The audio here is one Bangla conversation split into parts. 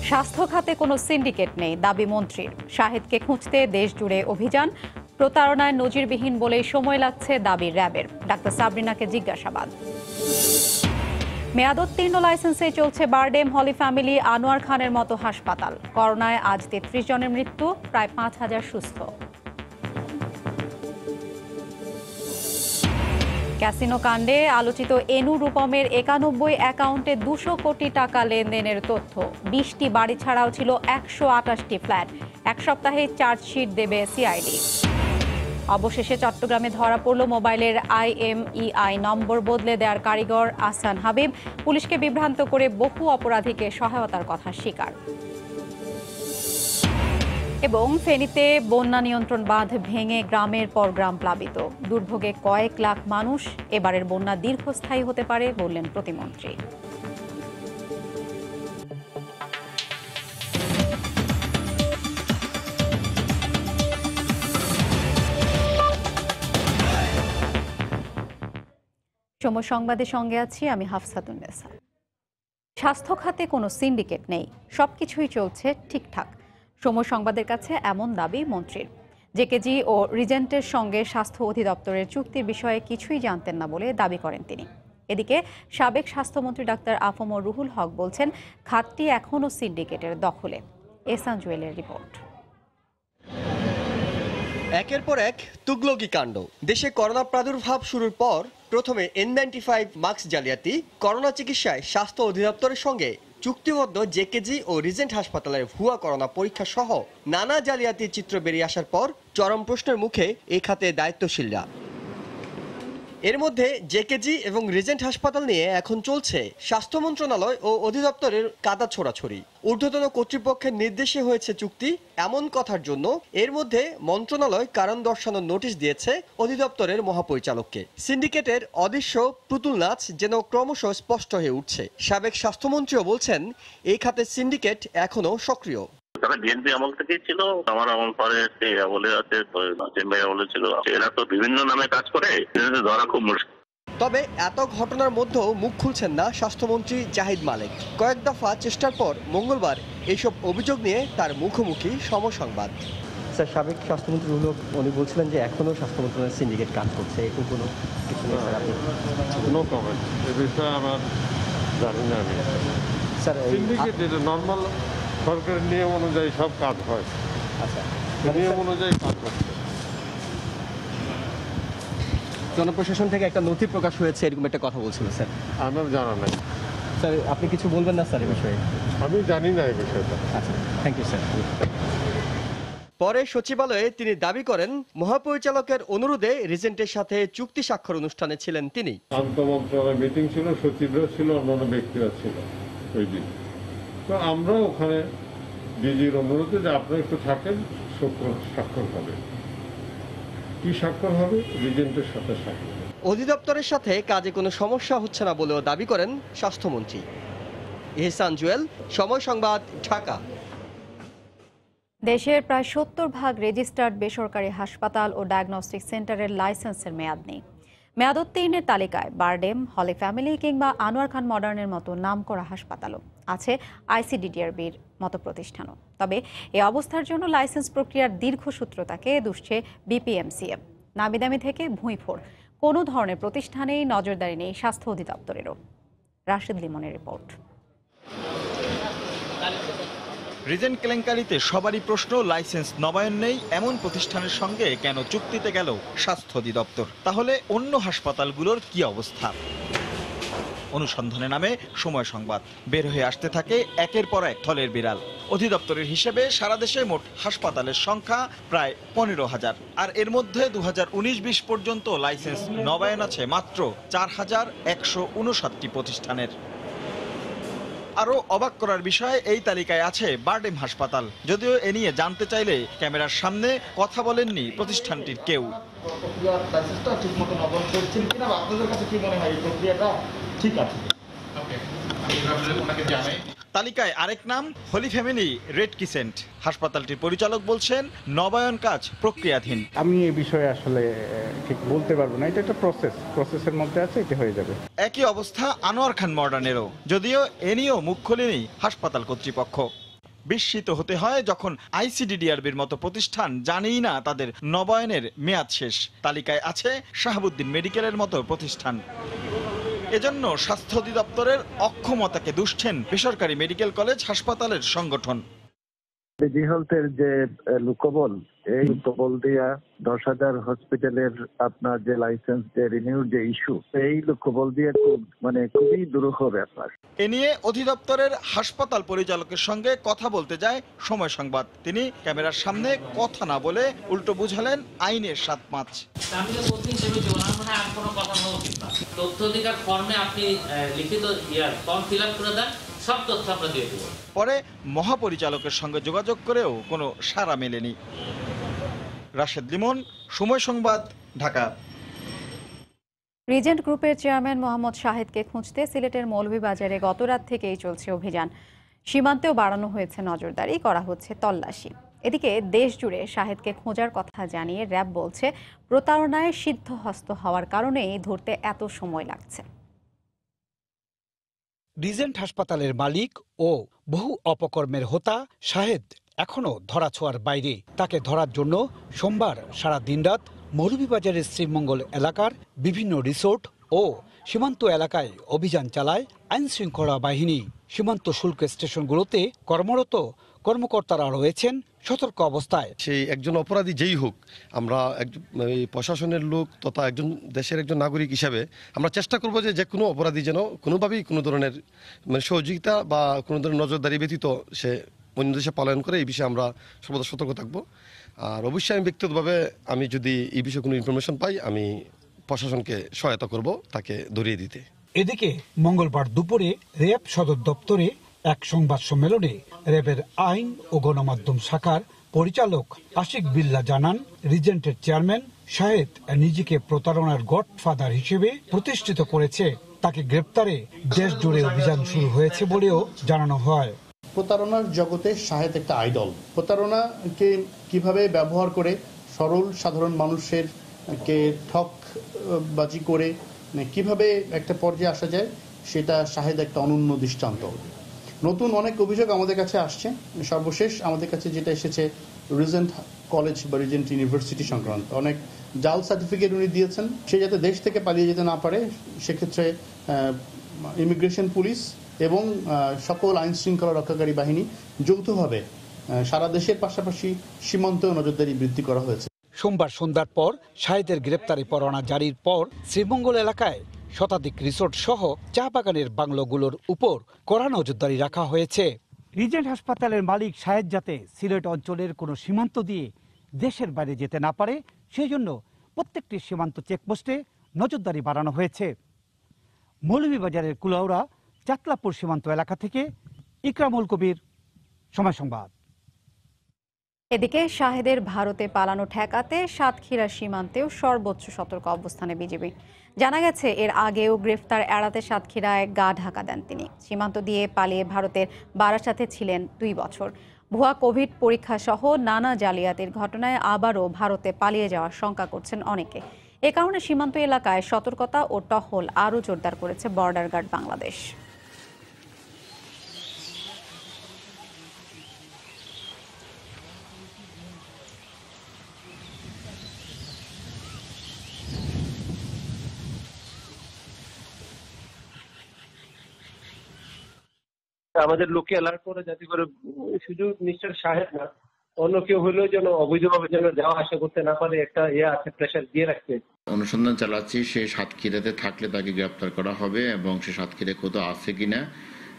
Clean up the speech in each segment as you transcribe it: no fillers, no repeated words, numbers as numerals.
স্বাস্থ্য খাতে কোনো সিন্ডিকেট নেই দাবি মন্ত্রীর। শাহেদকে খুঁজতে দেশ জুড়ে অভিযান। প্রতারণায় নজিরবিহীন বলেই সময় লাগছে দাবি র্যাবের। ডাক্তার সাবরিনাকে জিজ্ঞাসাবাদ। মেয়াদোত্তীর্ণ লাইসেন্সে চলছে বারডেম হলি ফ্যামিলি আনোয়ার খানের মতো হাসপাতাল। করোনায় আজ ৩৩ জনের মৃত্যু, প্রায় ৫,০০০ সুস্থ। ক্যাসিনো কাণ্ডে আলোচিত এনু রূপমের ৯১ অ্যাকাউন্টে ২০০ কোটি টাকা লেনদেনের তথ্য। ২০টি বাড়ি ছাড়াও ছিল ১২৮টি ফ্ল্যাট। এক সপ্তাহে চার্জশিট দেবে সিআইডি। অবশেষে চট্টগ্রামে ধরা পড়ল মোবাইলের IMEI নম্বর বদলে দেওয়ার কারিগর আহসান হাবিব। পুলিশকে বিভ্রান্ত করে বহু অপরাধীকে সহায়তার কথা স্বীকার। এবং ফেনীতে বন্যা নিয়ন্ত্রণ বাঁধ ভেঙে গ্রামের পর গ্রাম প্লাবিত। দুর্ভোগে কয়েক লাখ মানুষ। এবারের বন্যা দীর্ঘস্থায়ী হতে পারে বললেন প্রতিমন্ত্রী। সময় সংবাদের সঙ্গে আছি আমি হাফসাতুন্নেসা। স্বাস্থ্য খাতে কোনো সিন্ডিকেট নেই, সবকিছুই চলছে ঠিকঠাক। সময় সংবাদের কাছে এমন দাবি মন্ত্রীর। জেকেজি ও রিজেন্টের সঙ্গে স্বাস্থ্য অধিদপ্তরের চুক্তির বিষয়ে কিছুই জানতেন না বলে দাবি করেন তিনি। এদিকে সাবেক স্বাস্থ্যমন্ত্রী ডাক্তার আফম রুহুল হক বলছেন, খাতটি এখনও সিন্ডিকেটের দখলে। এহসান জুয়েলের রিপোর্ট। একের পর এক তুগলকি কাণ্ড। দেশে করোনা প্রাদুর্ভাব শুরুর পর প্রথমে N95 মাস্ক জালিয়াতি, করোনা চিকিৎসায় স্বাস্থ্য অধিদপ্তরের সঙ্গে চুক্তিবদ্ধ জেকেজি ও রিজেন্ট হাসপাতালের ভুয়া করোনা পরীক্ষা সহ নানা জালিয়াতির চিত্র বেরিয়ে আসার পর চরম প্রশ্নের মুখে এই খাতে দায়িত্বশীলরা। এর মধ্যে জেকেজি এবং রিজেন্ট হাসপাতাল নিয়ে এখন চলছে স্বাস্থ্য মন্ত্রণালয় ও অধিদপ্তরের কাদা ছোড়াছড়ি। ঊর্ধ্বতন কর্তৃপক্ষের নির্দেশে হয়েছে চুক্তি এমন কথার জন্য এর মধ্যে মন্ত্রণালয় কারণ দর্শানোর নোটিশ দিয়েছে অধিদপ্তরের মহাপরিচালককে। সিন্ডিকেটের অদৃশ্য পুতুল নাচ যেন ক্রমশ স্পষ্ট হয়ে উঠছে। সাবেক স্বাস্থ্যমন্ত্রীও বলছেন, এই খাতে সিন্ডিকেট এখনো সক্রিয়। তারা বিএনপি আমল থেকেই ছিল, আমার আমল পরে আমলে আছে, আমলে ছিল। এরা তো বিভিন্ন নামে কাজ করে, ধরা খুব মুশকিল। তবে এত ঘটনার মধ্যেও মুখ খুলছেন না স্বাস্থ্যমন্ত্রী জাহিদ মালেক। কয়েক দফা চেষ্টার পর মঙ্গলবার এইসব অভিযোগ নিয়ে তার মুখোমুখি সময় সংবাদ। স্যার, সাবেক স্বাস্থ্যমন্ত্রী উনি বলছিলেন যে এখনো স্বাস্থ্য মন্ত্রণালয়ের সিন্ডিকেট কাজ করছে, এরকম কোনো কিছু নেই স্যার? নো কমেন্ট, এ বিষয়ে আমার জানি না। আমি স্যার, সিন্ডিকেট এটা নর্মাল সরকারের নিয়ম অনুযায়ী সব কাজ হয়। আচ্ছা, নিয়ম অনুযায়ী কাজ করছে। জনপ্রশাসন থেকে একটা নথি প্রকাশ হয়েছে, এরকম একটা কথা বলছিল স্যার। আমার জানা নাই স্যার, আপনি কিছু বলবেন না স্যার এই বিষয়ে? আমি জানি না এই বিষয়টা। আচ্ছা, থ্যাংক ইউ স্যার। পরে সচিবালয়ে তিনি দাবি করেন, মহাপরিচালকের অনুরোধে রিজেন্টের সাথে চুক্তি স্বাক্ষর অনুষ্ঠানে ছিলেন তিনি। আন্তঃমন্ত্রণালয় মিটিং ছিল, সচিবরা ছিল, অন্যান্য ব্যক্তিরা ছিল ওই দিন। তো আমরা ওখানে ডিজির অনুরোধে যে আপনারা একটু থাকেন, স্বাক্ষর হবে। কি স্বাক্ষর হবে? রিজেন্টের সাথে স্বাক্ষর। অধিদপ্তরের সাথে কাজে কোনো সমস্যা হচ্ছে না বলেও দাবি করেন স্বাস্থ্যমন্ত্রী। এহসান জুয়েল, সময় সংবাদ, ঢাকা। দেশের প্রায় ৭০% রেজিস্টার্ড বেসরকারি হাসপাতাল ও ডায়াগনস্টিক সেন্টারের লাইসেন্সের মেয়াদ নেই। মেয়াদোত্তীর্ণের তালিকায় বারডেম, হলি ফ্যামিলি কিংবা আনোয়ার খান মডার্নের মতো নামকরা হাসপাতালও আছে, ICDDRBর মতো প্রতিষ্ঠানও। তবে এই অবস্থার জন্য লাইসেন্স প্রক্রিয়ার দীর্ঘসূত্রতাকে দুষছে BPMCM। নামিদামি থেকে ভুঁইফোড় কোনো ধরনের প্রতিষ্ঠানেই নজরদারি নেই স্বাস্থ্য অধিদপ্তরেরও। রাশেদ লিমনের রিপোর্ট। রিজেন্ট কেলেঙ্কারিতে সবারই প্রশ্ন, লাইসেন্স নবায়ন নেই এমন প্রতিষ্ঠানের সঙ্গে কেন চুক্তিতে গেল স্বাস্থ্য অধিদপ্তর? তাহলে অন্য হাসপাতালগুলোর কি অবস্থা? অনুসন্ধানে নামে সময় সংবাদ। বের হয়ে আসতে থাকে একের পর এক থলের বিড়াল। অধিদপ্তরের হিসেবে সারা দেশে মোট হাসপাতালের সংখ্যা প্রায় 15,000, আর এর মধ্যে 2019-20 পর্যন্ত লাইসেন্স নবায়ন আছে মাত্র 4,159টি প্রতিষ্ঠানের। আরও অবাক করার বিষয়, এই তালিকায় আছে বারডেম হাসপাতাল। যদিও এ নিয়ে জানতে চাইলে ক্যামেরার সামনে কথা বলেননি প্রতিষ্ঠানটির কেউ। তালিকায় আরেক নাম, হলি ফ্যামিলি রেড ক্রিসেন্ট। হাসপাতালটির পরিচালক বলছেন, নবায়ন কাজ প্রক্রিয়াধীন। আমি এই বিষয়ে আসলে ঠিক বলতে পারবো না, এটা একটা প্রসেসের মধ্যে আছে, এটা হয়ে যাবে। একই অবস্থা আনোয়ার খান মডার্নেরও, যদিও এ নিয়েও মুখ খোলেনি হাসপাতাল কর্তৃপক্ষ। বিস্মিত হতে হয় যখন আইসিডিডিআরবির মতো প্রতিষ্ঠান জানেই না তাদের নবায়নের মেয়াদ শেষ। তালিকায় আছে শাহাবুদ্দিন মেডিকেলের মতো প্রতিষ্ঠান। এজন্য স্বাস্থ্য অধিদপ্তরের অক্ষমতাকে দুষছেন বেসরকারি মেডিকেল কলেজ হাসপাতালের সংগঠন। ডিজি হেলথের যে লোকবল, এই লোকবল দিয়া 10,000 হসপিটালের আপনার যে লাইসেন্স যে রিনিউর যে ইস্যু, এই লোকবল দিয়ে খুবই দুরূহ ব্যাপার। এ নিয়ে অধিদপ্তরের হাসপাতাল পরিচালকের সঙ্গে কথা বলতে যায় সময় সংবাদ। তিনি ক্যামেরার সামনে কথা না বলে উল্টো বুঝালেন আইনের 7 মাছ। আমি যে বলছি হিসেবে জীবন মানে আর কোনো কথা বলা উচিত না। তথ্য অধিকার ফর্মে আপনি লিখিত ফর্ম ফিল আপ করে দেন, সব তথ্য আমরা দিয়ে দেব। পরে মহাপরিচালকের সঙ্গে যোগাযোগ করেও কোনো সাড়া মেলেনি। রাশেদ লিমন, সময় সংবাদ, ঢাকা। রিজেন্ট গ্রুপের চেয়ারম্যান মোহাম্মদ শাহেদকে খুঁজতে সিলেটের মৌলভীবাজারে গতরাত থেকেই চলছে অভিযান। সীমান্তেও বাড়ানো হয়েছে নজরদারি, করা হচ্ছে তল্লাশি। এদিকে দেশ জুড়ে শাহেদকে খোঁজার কথা জানিয়ে র্যাব বলছে প্রতারণায় সিদ্ধহস্ত হওয়ার কারণেই ধরতে এত সময় লাগছে। রিজেন্ট হাসপাতালের মালিক ও বহু অপকর্মের হোতা শাহেদ এখনও ধরাছোঁয়ার বাইরে। তাকে ধরার জন্য সোমবার সারা দিনরাত মৌলভীবাজারের শ্রীমঙ্গল এলাকার বিভিন্ন রিসোর্ট ও সীমান্ত এলাকায় অভিযান চালায় আইনশৃঙ্খলা বাহিনী। সীমান্ত শুল্ক স্টেশনগুলোতে কর্মরত কর্মকর্তারা রয়েছেন সতর্ক অবস্থায়। সেই একজন অপরাধী যেই হোক, আমরা প্রশাসনের লোক তথা একজন দেশের একজন নাগরিক হিসাবে আমরা চেষ্টা করব যে কোনো অপরাধী যেন কোনোভাবেই কোনো ধরনের সহযোগিতা বা কোনো ধরনের নজরদারি ব্যতীত সে অন্য দেশে পলায়ন করে, এই বিষয়ে আমরা সর্বদা সতর্ক থাকব। আর অবশ্যই আমি ব্যক্তিগতভাবে আমি যদি এই বিষয়ে কোনো ইনফরমেশন পাই, আমি প্রশাসনকে সহায়তা করব তাকে ধরিয়ে দিতে। এদিকে মঙ্গলবার দুপুরে র্যাব সদর দপ্তরে এক সংবাদ সম্মেলনে র্যাবের আইন ও গণমাধ্যম শাখার পরিচালক আশিক বিল্লাহ জানান, রিজেন্টের চেয়ারম্যান শাহেদ নিজেকে প্রতারণার গডফাদার হিসেবে প্রতিষ্ঠিত করেছে। তাকে গ্রেপ্তারে দেশ জুড়ে অভিযান শুরু হয়েছে বলেও জানানো হয়। প্রতারণার জগতে শাহেদ একটা আইডল। প্রতারণাকে কিভাবে ব্যবহার করে সরল সাধারণ মানুষের কে ঠকবাজি করে কিভাবে একটা পর্যায়ে আসা যায়, সেটা শাহেদ একটা অনন্য দৃষ্টান্ত। নতুন অনেক অভিযোগ আমাদের কাছে আসছে। সর্বশেষ আমাদের কাছে যেটা এসেছে রিজেন্ট কলেজ বা রিজেন্ট ইউনিভার্সিটি সংক্রান্ত অনেক জাল সার্টিফিকেট উনি দিয়েছেন। সে যাতে দেশ থেকে পালিয়ে যেতে না পারে, সেক্ষেত্রে ইমিগ্রেশন পুলিশ এবং সকল আইন শৃঙ্খলা রক্ষাকারী বাহিনী যৌথভাবে সারা দেশের পাশাপাশি সীমান্তেও নজরদারি বৃদ্ধি করা হয়েছে। সোমবার সন্ধ্যার পর শাহেদের গ্রেপ্তারি পরোয়ানা জারির পর শ্রীমঙ্গল এলাকায় শতাধিক রিসোর্ট সহ চা বাগানের বাংলোগুলোর উপর কড়া নজরদারি রাখা হয়েছে। রিজেন্ট হাসপাতালের মালিক শাহেদ যাতে সিলেট অঞ্চলের কোনো সীমান্ত দিয়ে দেশের বাইরে যেতে না পারে, সেই জন্য প্রত্যেকটি সীমান্ত চেকপোস্টে নজরদারি বাড়ানো হয়েছে। মৌলভীবাজারের কুলাউড়া চাতলাপুর সীমান্ত এলাকা থেকে ইকরামুল কবির, সময় সংবাদ। এদিকে শাহেদের ভারতে পালানো ঠেকাতে সাতক্ষীরা সীমান্তেও সর্বোচ্চ সতর্ক অবস্থানে বিজিবি। জানা গেছে এর আগেও গ্রেফতার এড়াতে সাতক্ষীরায় গা ঢাকা দেন তিনি। সীমান্ত দিয়ে পালিয়ে ভারতের বারাসাতে ছিলেন 2 বছর। ভুয়া কোভিড পরীক্ষা সহ নানা জালিয়াতির ঘটনায় আবারও ভারতে পালিয়ে যাওয়ার শঙ্কা করছেন অনেকে। এ কারণে সীমান্ত এলাকায় সতর্কতা ও টহল আরও জোরদার করেছে বর্ডার গার্ড বাংলাদেশ। আমাদের লোককে অ্যালার্ট করে যাতে করে শুধু মিস্টার শাহেদ না, অন্য কেউ হলেও যেন অবৈধভাবে যেন যাওয়া আসা করতে না পারে, একটা আছে প্রেশার দিয়ে রাখতে। অনুসন্ধান চালাচ্ছি, সে সাতক্ষীরাতে থাকলে তাকে গ্রেপ্তার করা হবে এবং সে সাতক্ষীরা কোথাও আছে কিনা,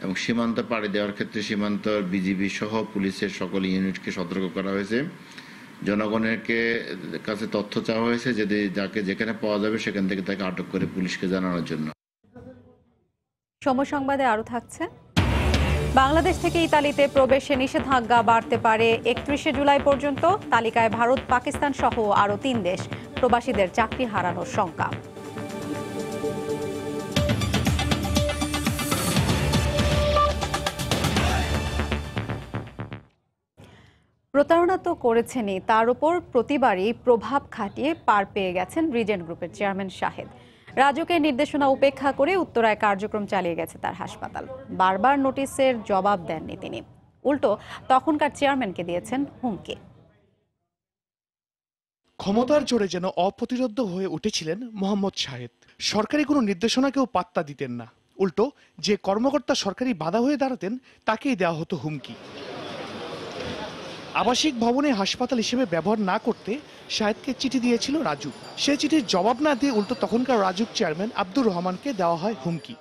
এবং সীমান্ত পাড়ি দেওয়ার ক্ষেত্রে সীমান্তর বিজিবি সহ পুলিশের সকল ইউনিটকে সতর্ক করা হয়েছে। জনগণের কাছে তথ্য চাওয়া হয়েছে, যদি যাকে যেখানে পাওয়া যাবে সেখান থেকে তাকে আটক করে পুলিশকে জানানোর জন্য। সময় সংবাদে আরো থাকছে, বাংলাদেশ থেকে ইতালিতে প্রবেশে নিষেধাজ্ঞা বাড়তে পারে 31 জুলাই পর্যন্ত। তালিকায় ভারত, পাকিস্তান সহ আরও 3 দেশ। প্রবাসীদের চাকরি হারানোর শঙ্কা। প্রতারণা তো করেছেনই, তার উপর প্রতিবারই প্রভাব খাটিয়ে পার পেয়ে গেছেন রিজেন্ট গ্রুপের চেয়ারম্যান শাহেদ। রাজুকের নির্দেশনা উপেক্ষা করে উত্তরায় কার্যক্রম চালিয়ে গেছে তার হাসপাতাল। বারবার নোটিশের জবাব দেননি তিনি। উল্টো তখনকার চেয়ারম্যানকে দিয়েছেন হুমকি। ক্ষমতার জোরে যেন অপ্রতিরোধ্য হয়ে উঠেছিলেন মোহাম্মদ শাহেদ। সরকারি কোনো নির্দেশনাকেও পাত্তা দিতেন না, উল্টো যে কর্মকর্তা সরকারি বাধা হয়ে দাঁড়াতেন তাকেই দেওয়া হতো হুমকি। আবাসিক ভবনে হাসপাতাল হিসেবে ব্যবহার না করতে শাহেদকে চিঠি দিয়েছিল রাজুক। সে চিঠির জবাব না দিয়ে উল্টো তখনকার রাজুক চেয়ারম্যান আব্দুর রহমানকে দেওয়া হয় হুমকি।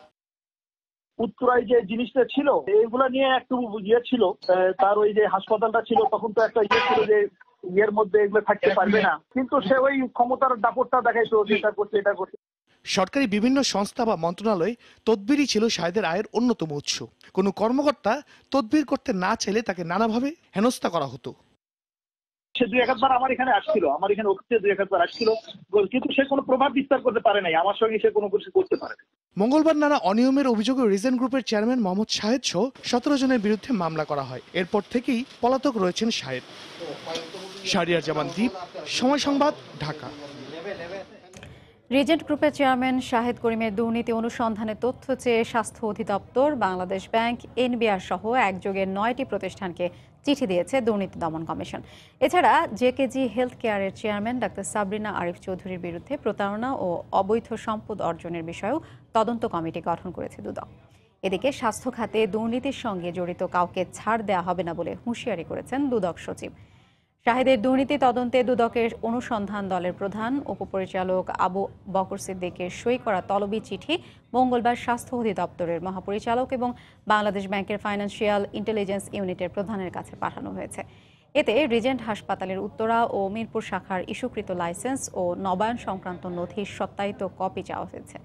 উত্তরায় যে জিনিসটা ছিল এগুলা নিয়ে একটু ইয়ে ছিল, তার ওই যে হাসপাতালটা ছিল তখন তো একটা ইয়ে ছিল যে ইয়ের মধ্যে এগুলো থাকতে পারবে না, কিন্তু সে ওই ক্ষমতার দাপটটা দেখাইতো এটা করছে এটা করছে। সরকারি বিভিন্ন সংস্থা বা মন্ত্রণালয় তদবিরই ছিল শাহেদের আয়ের অন্যতম উৎস। কোনো কর্মকর্তা তদবির করতে না চাইলে তাকে নানাভাবে হেনস্থা করা হতো। সে 2-1 বার আমার এখানে আসছিল, আমার এখানে অফিসে 2-1 বার আসছিল, কিন্তু সে কোনো প্রভাব বিস্তার করতে পারে নাই, আমার সঙ্গে সে কোনো কিছু করতে পারে না। মঙ্গলবার নানা অনিয়মের অভিযোগে রিজেন্ট গ্রুপের চেয়ারম্যান মোহাম্মদ শাহেদ সহ 17 জনের বিরুদ্ধে মামলা করা হয়। এরপর থেকেই পলাতক রয়েছেন শাহেদ। শাহরিয়ার জামান দ্বীপ, সময় সংবাদ, ঢাকা। রিজেন্ট গ্রুপের চেয়ারম্যান শাহেদ করিমের দুর্নীতি অনুসন্ধানে তথ্য চেয়ে স্বাস্থ্য অধিদপ্তর, বাংলাদেশ ব্যাংক, এনবিআর সহ একযোগে 9টি প্রতিষ্ঠানকে চিঠি দিয়েছে দুর্নীতি দমন কমিশন। এছাড়া জেকেজি হেলথ কেয়ারের চেয়ারম্যান ডাক্তার সাবরিনা আরিফ চৌধুরীর বিরুদ্ধে প্রতারণা ও অবৈধ সম্পদ অর্জনের বিষয়েও তদন্ত কমিটি গঠন করেছে দুদক। এদিকে স্বাস্থ্য খাতে দুর্নীতির সঙ্গে জড়িত কাউকে ছাড় দেওয়া হবে না বলে হুঁশিয়ারি করেছেন দুদক সচিব। শাহেদের দুর্নীতি তদন্তে দুদকের অনুসন্ধান দলের প্রধান উপপরিচালক আবু বকর সিদ্দিকের সই করা তলবি চিঠি মঙ্গলবার স্বাস্থ্য অধিদপ্তরের মহাপরিচালক এবং বাংলাদেশ ব্যাংকের ফাইন্যান্সিয়াল ইন্টেলিজেন্স ইউনিটের প্রধানের কাছে পাঠানো হয়েছে। এতে রিজেন্ট হাসপাতালের উত্তরা ও মিরপুর শাখার ইস্যুকৃত লাইসেন্স ও নবায়ন সংক্রান্ত নথির সত্যায়িত কপি চাওয়া হয়েছে।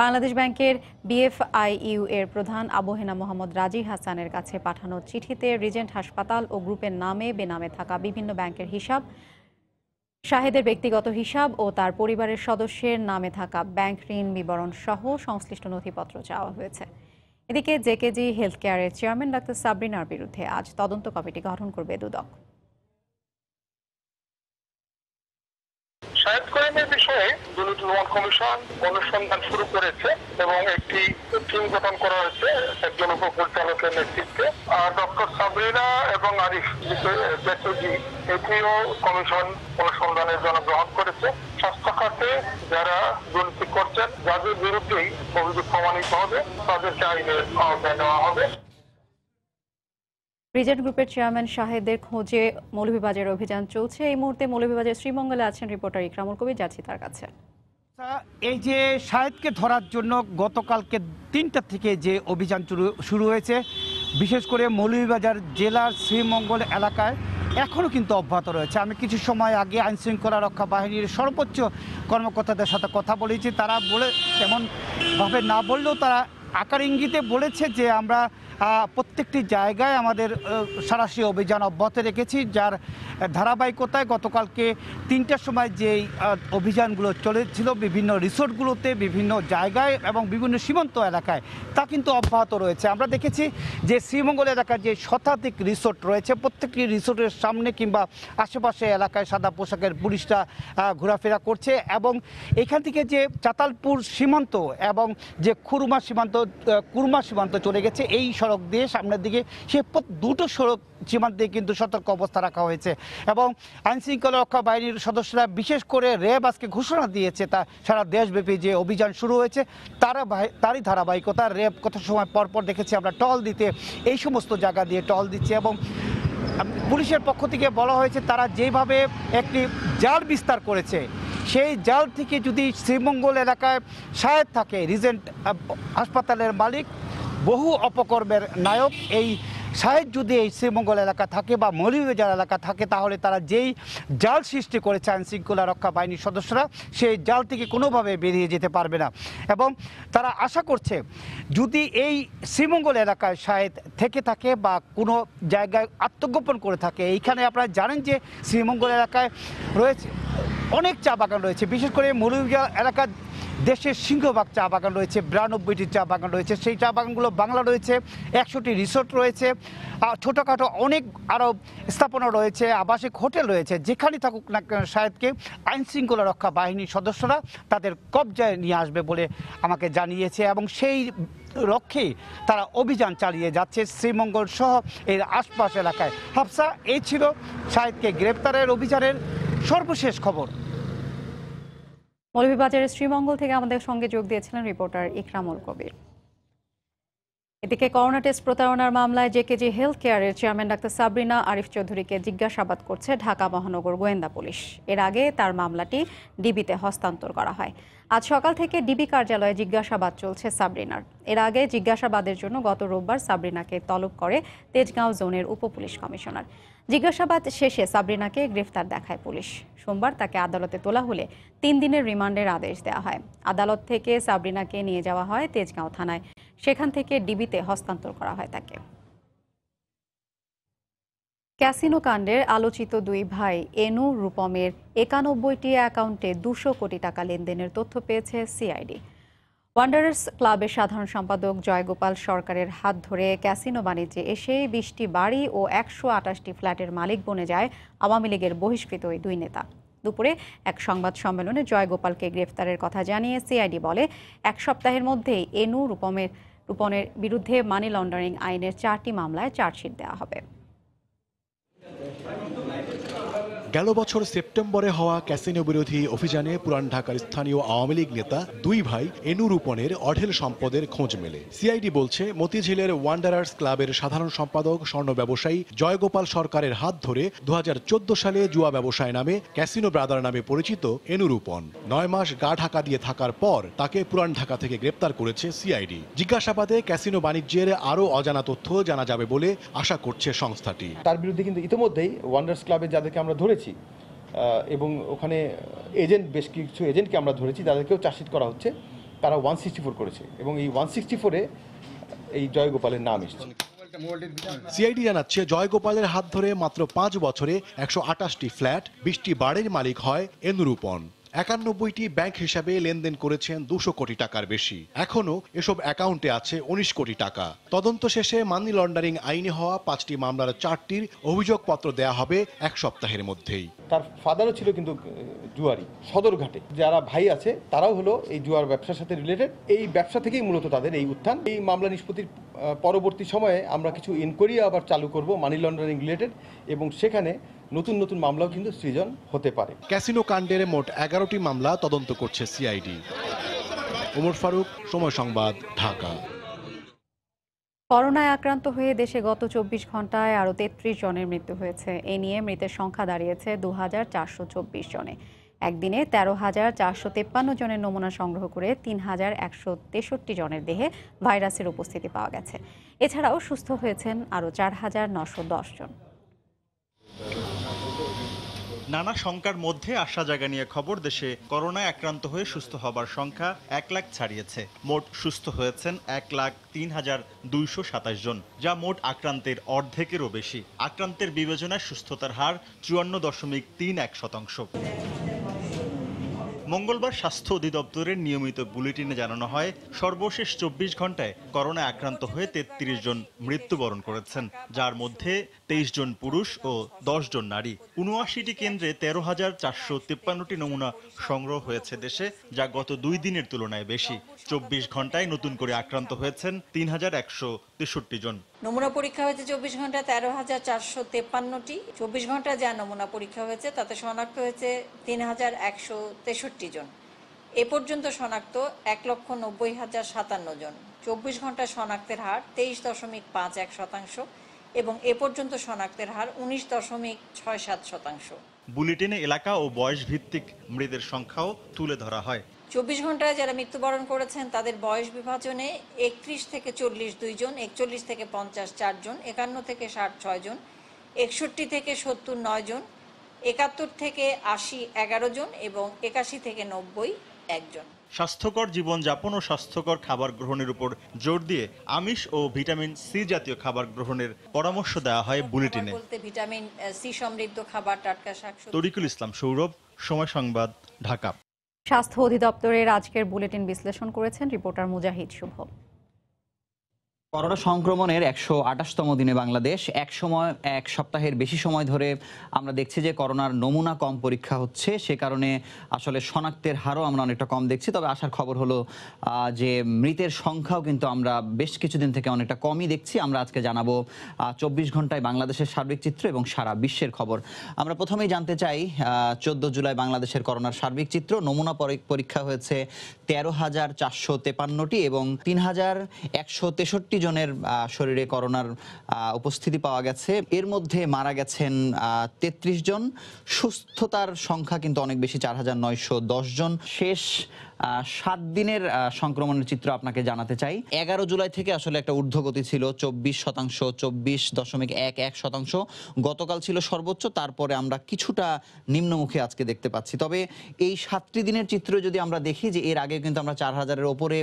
বাংলাদেশ ব্যাংকের বিএফআইইউ এর প্রধান আবু হেনা মোহাম্মদ রাজি হাসানের কাছে পাঠানো চিঠিতে রিজেন্ট হাসপাতাল ও গ্রুপের নামে বেনামে থাকা বিভিন্ন ব্যাংকের হিসাব, শাহেদের ব্যক্তিগত হিসাব ও তার পরিবারের সদস্যের নামে থাকা ব্যাংক ঋণ বিবরণ সহ সংশ্লিষ্ট নথিপত্র চাওয়া হয়েছে। এদিকে জেকেজি হেলথ কেয়ারের চেয়ারম্যান ডাক্তার সাবরিনার বিরুদ্ধে আজ তদন্ত কমিটি গঠন করবে দুদক। শাহেদ করিমের বিষয়ে দুর্নীতি দমন কমিশন অনুসন্ধান শুরু করেছে এবং একটি টিম গঠন করা হয়েছে একজন উপপরিচালকের নেতৃত্বে। আর ডক্টর সাবরিনা এবং আরিফ জেকেজি এটিও কমিশন অনুসন্ধানের জন্য গ্রহণ করেছে। স্বাস্থ্য খাতে যারা দুর্নীতি করছেন, যাদের বিরুদ্ধেই অভিযোগ প্রমাণিত হবে তাদেরকে আইনের আওতায় নেওয়া হবে। রিজেন্ট গ্রুপের চেয়ারম্যান শাহেদের খোঁজে মৌলভীবাজারের অভিযান চলছে। এই মুহূর্তে মৌলভীবাজার শ্রীমঙ্গলে আছেন রিপোর্টার ইকরামুল কবির, যাচ্ছি তার কাছে। এই যে শাহেদকে ধরার জন্য গতকালকে 3টা থেকে যে অভিযান শুরু হয়েছে, বিশেষ করে মৌলভীবাজার জেলার শ্রীমঙ্গল এলাকায় এখনও কিন্তু অব্যাহত রয়েছে। আমি কিছু সময় আগে আইনশৃঙ্খলা রক্ষা বাহিনীর সর্বোচ্চ কর্মকর্তাদের সাথে কথা বলেছি। তারা তেমনভাবে না বললেও তারা আকার ইঙ্গিতে বলেছে যে আমরা প্রত্যেকটি জায়গায় আমাদের সরাসরি অভিযান অব্যাহত রেখেছি, যার ধারাবাহিকতায় গতকালকে 3টার সময় যেই অভিযানগুলো চলেছিল বিভিন্ন রিসোর্টগুলোতে, বিভিন্ন জায়গায় এবং বিভিন্ন সীমান্ত এলাকায়, তা কিন্তু অব্যাহত রয়েছে। আমরা দেখেছি যে শ্রীমঙ্গল এলাকায় যে শতাধিক রিসোর্ট রয়েছে, প্রত্যেকটি রিসোর্টের সামনে কিংবা আশেপাশে এলাকায় সাদা পোশাকের পুলিশরা ঘোরাফেরা করছে এবং এখান থেকে যে চাতালপুর সীমান্ত এবং যে কুরমা সীমান্ত চলে গেছে এই সড়ক দিয়ে সামনের দিকে, সে দুটো সড়ক সীমান্তে কিন্তু সতর্ক অবস্থা রাখা হয়েছে এবং আইনশৃঙ্খলা রক্ষা বাহিনীর সদস্যরা, বিশেষ করে র্যাব আজকে ঘোষণা দিয়েছে তা সারা দেশব্যাপী যে অভিযান শুরু হয়েছে তারই ধারাবাহিকতা। র্যাব কত সময় পরপর দেখেছি আমরা টহল দিতে এই সমস্ত জায়গা দিয়ে টহল দিচ্ছে এবং পুলিশের পক্ষ থেকে বলা হয়েছে তারা যেভাবে একটি জাল বিস্তার করেছে, সেই জাল থেকে যদি শ্রীমঙ্গল এলাকায় শাহেদ থাকে, রিজেন্ট হাসপাতালের মালিক, বহু অপকর্মের নায়ক এই শাহেদ যদি এই শ্রীমঙ্গল এলাকা থাকে বা মৌলভীবাজার এলাকা থাকে, তাহলে তারা যেই জাল সৃষ্টি করেছে আইনশৃঙ্খলা রক্ষা বাহিনীর সদস্যরা, সেই জাল থেকে কোনোভাবে বেরিয়ে যেতে পারবে না এবং তারা আশা করছে যদি এই শ্রীমঙ্গল এলাকায় শাহেদ থেকে থাকে বা কোনো জায়গায় আত্মগোপন করে থাকে, এইখানে আপনারা জানেন যে শ্রীমঙ্গল এলাকায় রয়েছে অনেক চা বাগান রয়েছে, বিশেষ করে মৌলভীবাজার এলাকার দেশের সিংহভাগ চা বাগান রয়েছে, 92টি চা বাগান রয়েছে। সেই চা বাগানগুলো বাংলা রয়েছে, 100টি রিসোর্ট রয়েছে, ছোটোখাটো অনেক আরও স্থাপনা রয়েছে, আবাসিক হোটেল রয়েছে। যেখানে থাকুক না শাহেদকে আইন শৃঙ্খলা রক্ষা বাহিনীর সদস্যরা তাদের কবজায় নিয়ে আসবে বলে আমাকে জানিয়েছে, এবং সেই লক্ষ্যে তারা অভিযান চালিয়ে যাচ্ছে শ্রীমঙ্গল সহ এর আশপাশ এলাকায়। হাফসা, এই ছিল শাহেদকে গ্রেপ্তারের অভিযানের সর্বশেষ খবর। মৌলভীবাজারের শ্রীমঙ্গল থেকে আমাদের সঙ্গে যোগ দিয়েছিলেন রিপোর্টার ইকরামুল কবির। এদিকে করোনা টেস্ট প্রতারণার মামলায় জেকেজি হেলথ কেয়ারের চেয়ারম্যান ডাক্তার সাবরিনা আরিফ চৌধুরীকে জিজ্ঞাসাবাদ করছে ঢাকা মহানগর গোয়েন্দা পুলিশ। এর আগে তার মামলাটি ডিবিতে হস্তান্তর করা হয়। আজ সকাল থেকে ডিবি কার্যালয়ে জিজ্ঞাসাবাদ চলছে সাবরিনার। এর আগে জিজ্ঞাসাবাদের জন্য গত রোববার সাবরিনাকে তলব করে তেজগাঁও জোনের উপপুলিশ কমিশনার। জিজ্ঞাসাবাদ শেষে সাবরিনাকে গ্রেফতার দেখায় পুলিশ। সোমবার তাকে আদালতে তোলা হলে 3 দিনের রিমান্ডের আদেশ দেওয়া হয়। আদালত থেকে সাবরিনাকে নিয়ে যাওয়া হয় তেজগাঁও থানায়, সেখান থেকে ডিবিতে হস্তান্তর করা হয় তাকে। ক্যাসিনো কাণ্ডের আলোচিত 2 ভাই এনু রূপমের 91টি অ্যাকাউন্টে 200 কোটি টাকা লেনদেনের তথ্য পেয়েছে সিআইডি। ওয়ান্ডারার্স ক্লাবের সাধারণ সম্পাদক জয়গোপাল সরকারের হাত ধরে ক্যাসিনো বাণিজ্যে এসে 20টি বাড়ি ও 128টি ফ্ল্যাটের মালিক বনে যায় আওয়ামী লীগের বহিষ্কৃত ওই 2 নেতা। দুপুরে এক সংবাদ সম্মেলনে জয়গোপালকে গ্রেফতারের কথা জানিয়ে সিআইডি বলে 1 সপ্তাহের মধ্যেই এনু রূপমের বিরুদ্ধে মানি লন্ডারিং আইনের 4টি মামলায় চার্জশিট দেওয়া হবে। গেল বছর সেপ্টেম্বরে হওয়া ক্যাসিনো বিরোধী অভিযানে পুরান ঢাকার স্থানীয় আওয়ামী লীগ নেতা 2 ভাই এনু রূপনের অঢেল সম্পদের খোঁজ মেলে। সিআইডি বলছে মতিঝিলের ওয়ান্ডারার্স ক্লাবের সাধারণ সম্পাদক স্বর্ণ ব্যবসায়ী জয়গোপাল সরকারের হাত ধরে 2014 সালে জুয়া ব্যবসায় নামে ক্যাসিনো ব্রাদার নামে পরিচিত এনু রূপন 9 মাস গা ঢাকা দিয়ে থাকার পর তাকে পুরান ঢাকা থেকে গ্রেপ্তার করেছে সিআইডি। জিজ্ঞাসাবাদে ক্যাসিনো বাণিজ্যের আরও অজানা তথ্য জানা যাবে বলে আশা করছে সংস্থাটি। তার বিরুদ্ধে কিন্তু ইতিমধ্যেই ওয়ান্ডারার্স ক্লাবে যাদেরকে আমরা ধরেছি এবং ওখানে এজেন্ট বেশ কিছু এজেন্টকে আমরা ধরেছি, তাদেরকেও চার্জশিট করা হচ্ছে। তারা 164 করেছে এবং এই 164-এ এই জয়গোপালের নাম এসেছে। সিআইডি জানাচ্ছে জয়গোপালের হাত ধরে মাত্র 5 বছরে 128টি ফ্ল্যাট, 20টি বাড়ির মালিক হয় এনু রূপন। 91টি ব্যাংক হিসাবে লেনদেন করেছেন 200 কোটি টাকার বেশি। এখনো এসব অ্যাকাউন্টে আছে 19 কোটি টাকা। তদন্ত শেষে মানি লন্ডারিং আইনে হওয়া 5টি মামলার 4টির অভিযোগপত্র দেয়া হবে 1 সপ্তাহের মধ্যেই। তার ফাদারও ছিল কিন্তু জুয়ারি। সদরঘাটে যারা ভাই আছে তারাও হলো এই জুয়ার ব্যবসার সাথে রিলেটেড। এই ব্যবসা থেকেই মূলত তাদের এই উত্থান। এই মামলা নিষ্পত্তির পরবর্তী সময়ে আমরা কিছু ইনকোয়ারি আবার চালু করব মানি লন্ডারিং রিলেটেড, এবং সেখানে নতুন নতুন মামলাও কিন্তু সৃজন হতে পারে। ক্যাসিনো কাণ্ডের মোট 11টি মামলা তদন্ত করছে সিআইডি। ওমর ফারুক, সময় সংবাদ, ঢাকা। করোনায় আক্রান্ত হয়ে দেশে গত 24 ঘন্টায় আরও 33 জনের মৃত্যু হয়েছে। এ নিয়ে মৃতের সংখ্যা দাঁড়িয়েছে 2424 জনে। একদিনে 13,453 জনের নমুনা সংগ্রহ করে 3,163 জনের দেহে ভাইরাসের উপস্থিতি পাওয়া গেছে। এছাড়াও সুস্থ হয়েছেন আরও 4,910 জন। নানা শঙ্কার মধ্যে আশা জাগা নিয়ে খবর, দেশে করোনায় আক্রান্ত হয়ে সুস্থ হবার সংখ্যা 1 লাখ ছাড়িয়েছে। মোট সুস্থ হয়েছেন 1,03,227 জন, যা মোট আক্রান্তের অর্ধেকেরও বেশি। আক্রান্তের বিবেচনায় সুস্থতার হার 54.31%। মঙ্গলবার স্বাস্থ্য অধিদপ্তরের নিয়মিত বুলেটিনে জানানো হয়, সর্বশেষ 24 ঘন্টায় করোনায় আক্রান্ত হয়ে 33 জন মৃত্যুবরণ করেছেন, যার মধ্যে 23 জন পুরুষ ও 10 জন নারী। 79টি কেন্দ্রে 13,453টি নমুনা সংগ্রহ হয়েছে দেশে, যা গত 2 দিনের তুলনায় বেশি। 24 ঘন্টায় নতুন করে আক্রান্ত হয়েছেন 3,163 জন। নমুনা পরীক্ষা হয়েছে 24 ঘন্টায় 13,453টি। 24 ঘন্টায় যা নমুনা পরীক্ষা হয়েছে তাতে শনাক্ত হয়েছে 3,163 জন। এ পর্যন্ত শনাক্ত 1,90,057 জন। 24 ঘন্টায় শনাক্তের হার 23.51% এবং এ পর্যন্ত শনাক্তের হার 19.67%। বুলেটিনে এলাকা ও বয়স ভিত্তিক মৃতের সংখ্যাও তুলে ধরা হয়। 24 ঘন্টায় যারা মৃত্যুবরণ করেছেন তাদের বয়স বিভাজনে 31 থেকে 40 2 জন, 41 থেকে 50 4 জন, 51 থেকে 60 6 জন, 61 থেকে 70 9 জন, 71 থেকে 80 11 জন এবং 81 থেকে 90 1 জন। স্বাস্থ্যকর জীবনযাপন ও স্বাস্থ্যকর খাবার গ্রহণের উপর জোর দিয়ে আমিষ ও ভিটামিন সি জাতীয় খাবার গ্রহণের পরামর্শ দেওয়া হয় বুলেটিনে। ভিটামিন সি সমৃদ্ধ খাবার, টাটকা শাকসবজি। তরিকুল ইসলাম সৌরভ, সময় সংবাদ, ঢাকা। স্বাস্থ্য অধিদপ্তরের আজকের বুলেটিন বিশ্লেষণ করেছেন রিপোর্টার মুজাহিদ শুভ। করোনা সংক্রমণের 128তম দিনে বাংলাদেশ। এক সপ্তাহের বেশি সময় ধরে আমরা দেখছি যে করোনার নমুনা কম পরীক্ষা হচ্ছে, সে কারণে আসলে শনাক্তের হারও আমরা অনেকটা কম দেখছি। তবে আসার খবর হলো যে মৃতের সংখ্যাও কিন্তু আমরা বেশ কিছুদিন থেকে অনেকটা কমই দেখছি। আমরা আজকে জানাবো 24 ঘন্টায় বাংলাদেশের সার্বিক চিত্র এবং সারা বিশ্বের খবর। আমরা প্রথমেই জানতে চাই 14 জুলাই বাংলাদেশের করোনার সার্বিক চিত্র। নমুনা পরীক্ষা হয়েছে 13,453টি এবং 3,163 জনের শরীরে করোনার উপস্থিতি পাওয়া গেছে। এর মধ্যে মারা গেছেন 33 জন। সুস্থতার সংখ্যা কিন্তু অনেক বেশি, 4,910 জন। শেষ 7 দিনের সংক্রমণের চিত্র আপনাকে জানাতে চাই। 11 জুলাই থেকে আসলে একটা ঊর্ধ্বগতি ছিল, 24%, 24.11%। গতকাল ছিল সর্বোচ্চ, তারপরে আমরা কিছুটা নিম্নমুখী আজকে দেখতে পাচ্ছি। তবে এই 7টি দিনের চিত্র যদি আমরা দেখি, যে এর আগে কিন্তু আমরা 4,000-এর ওপরে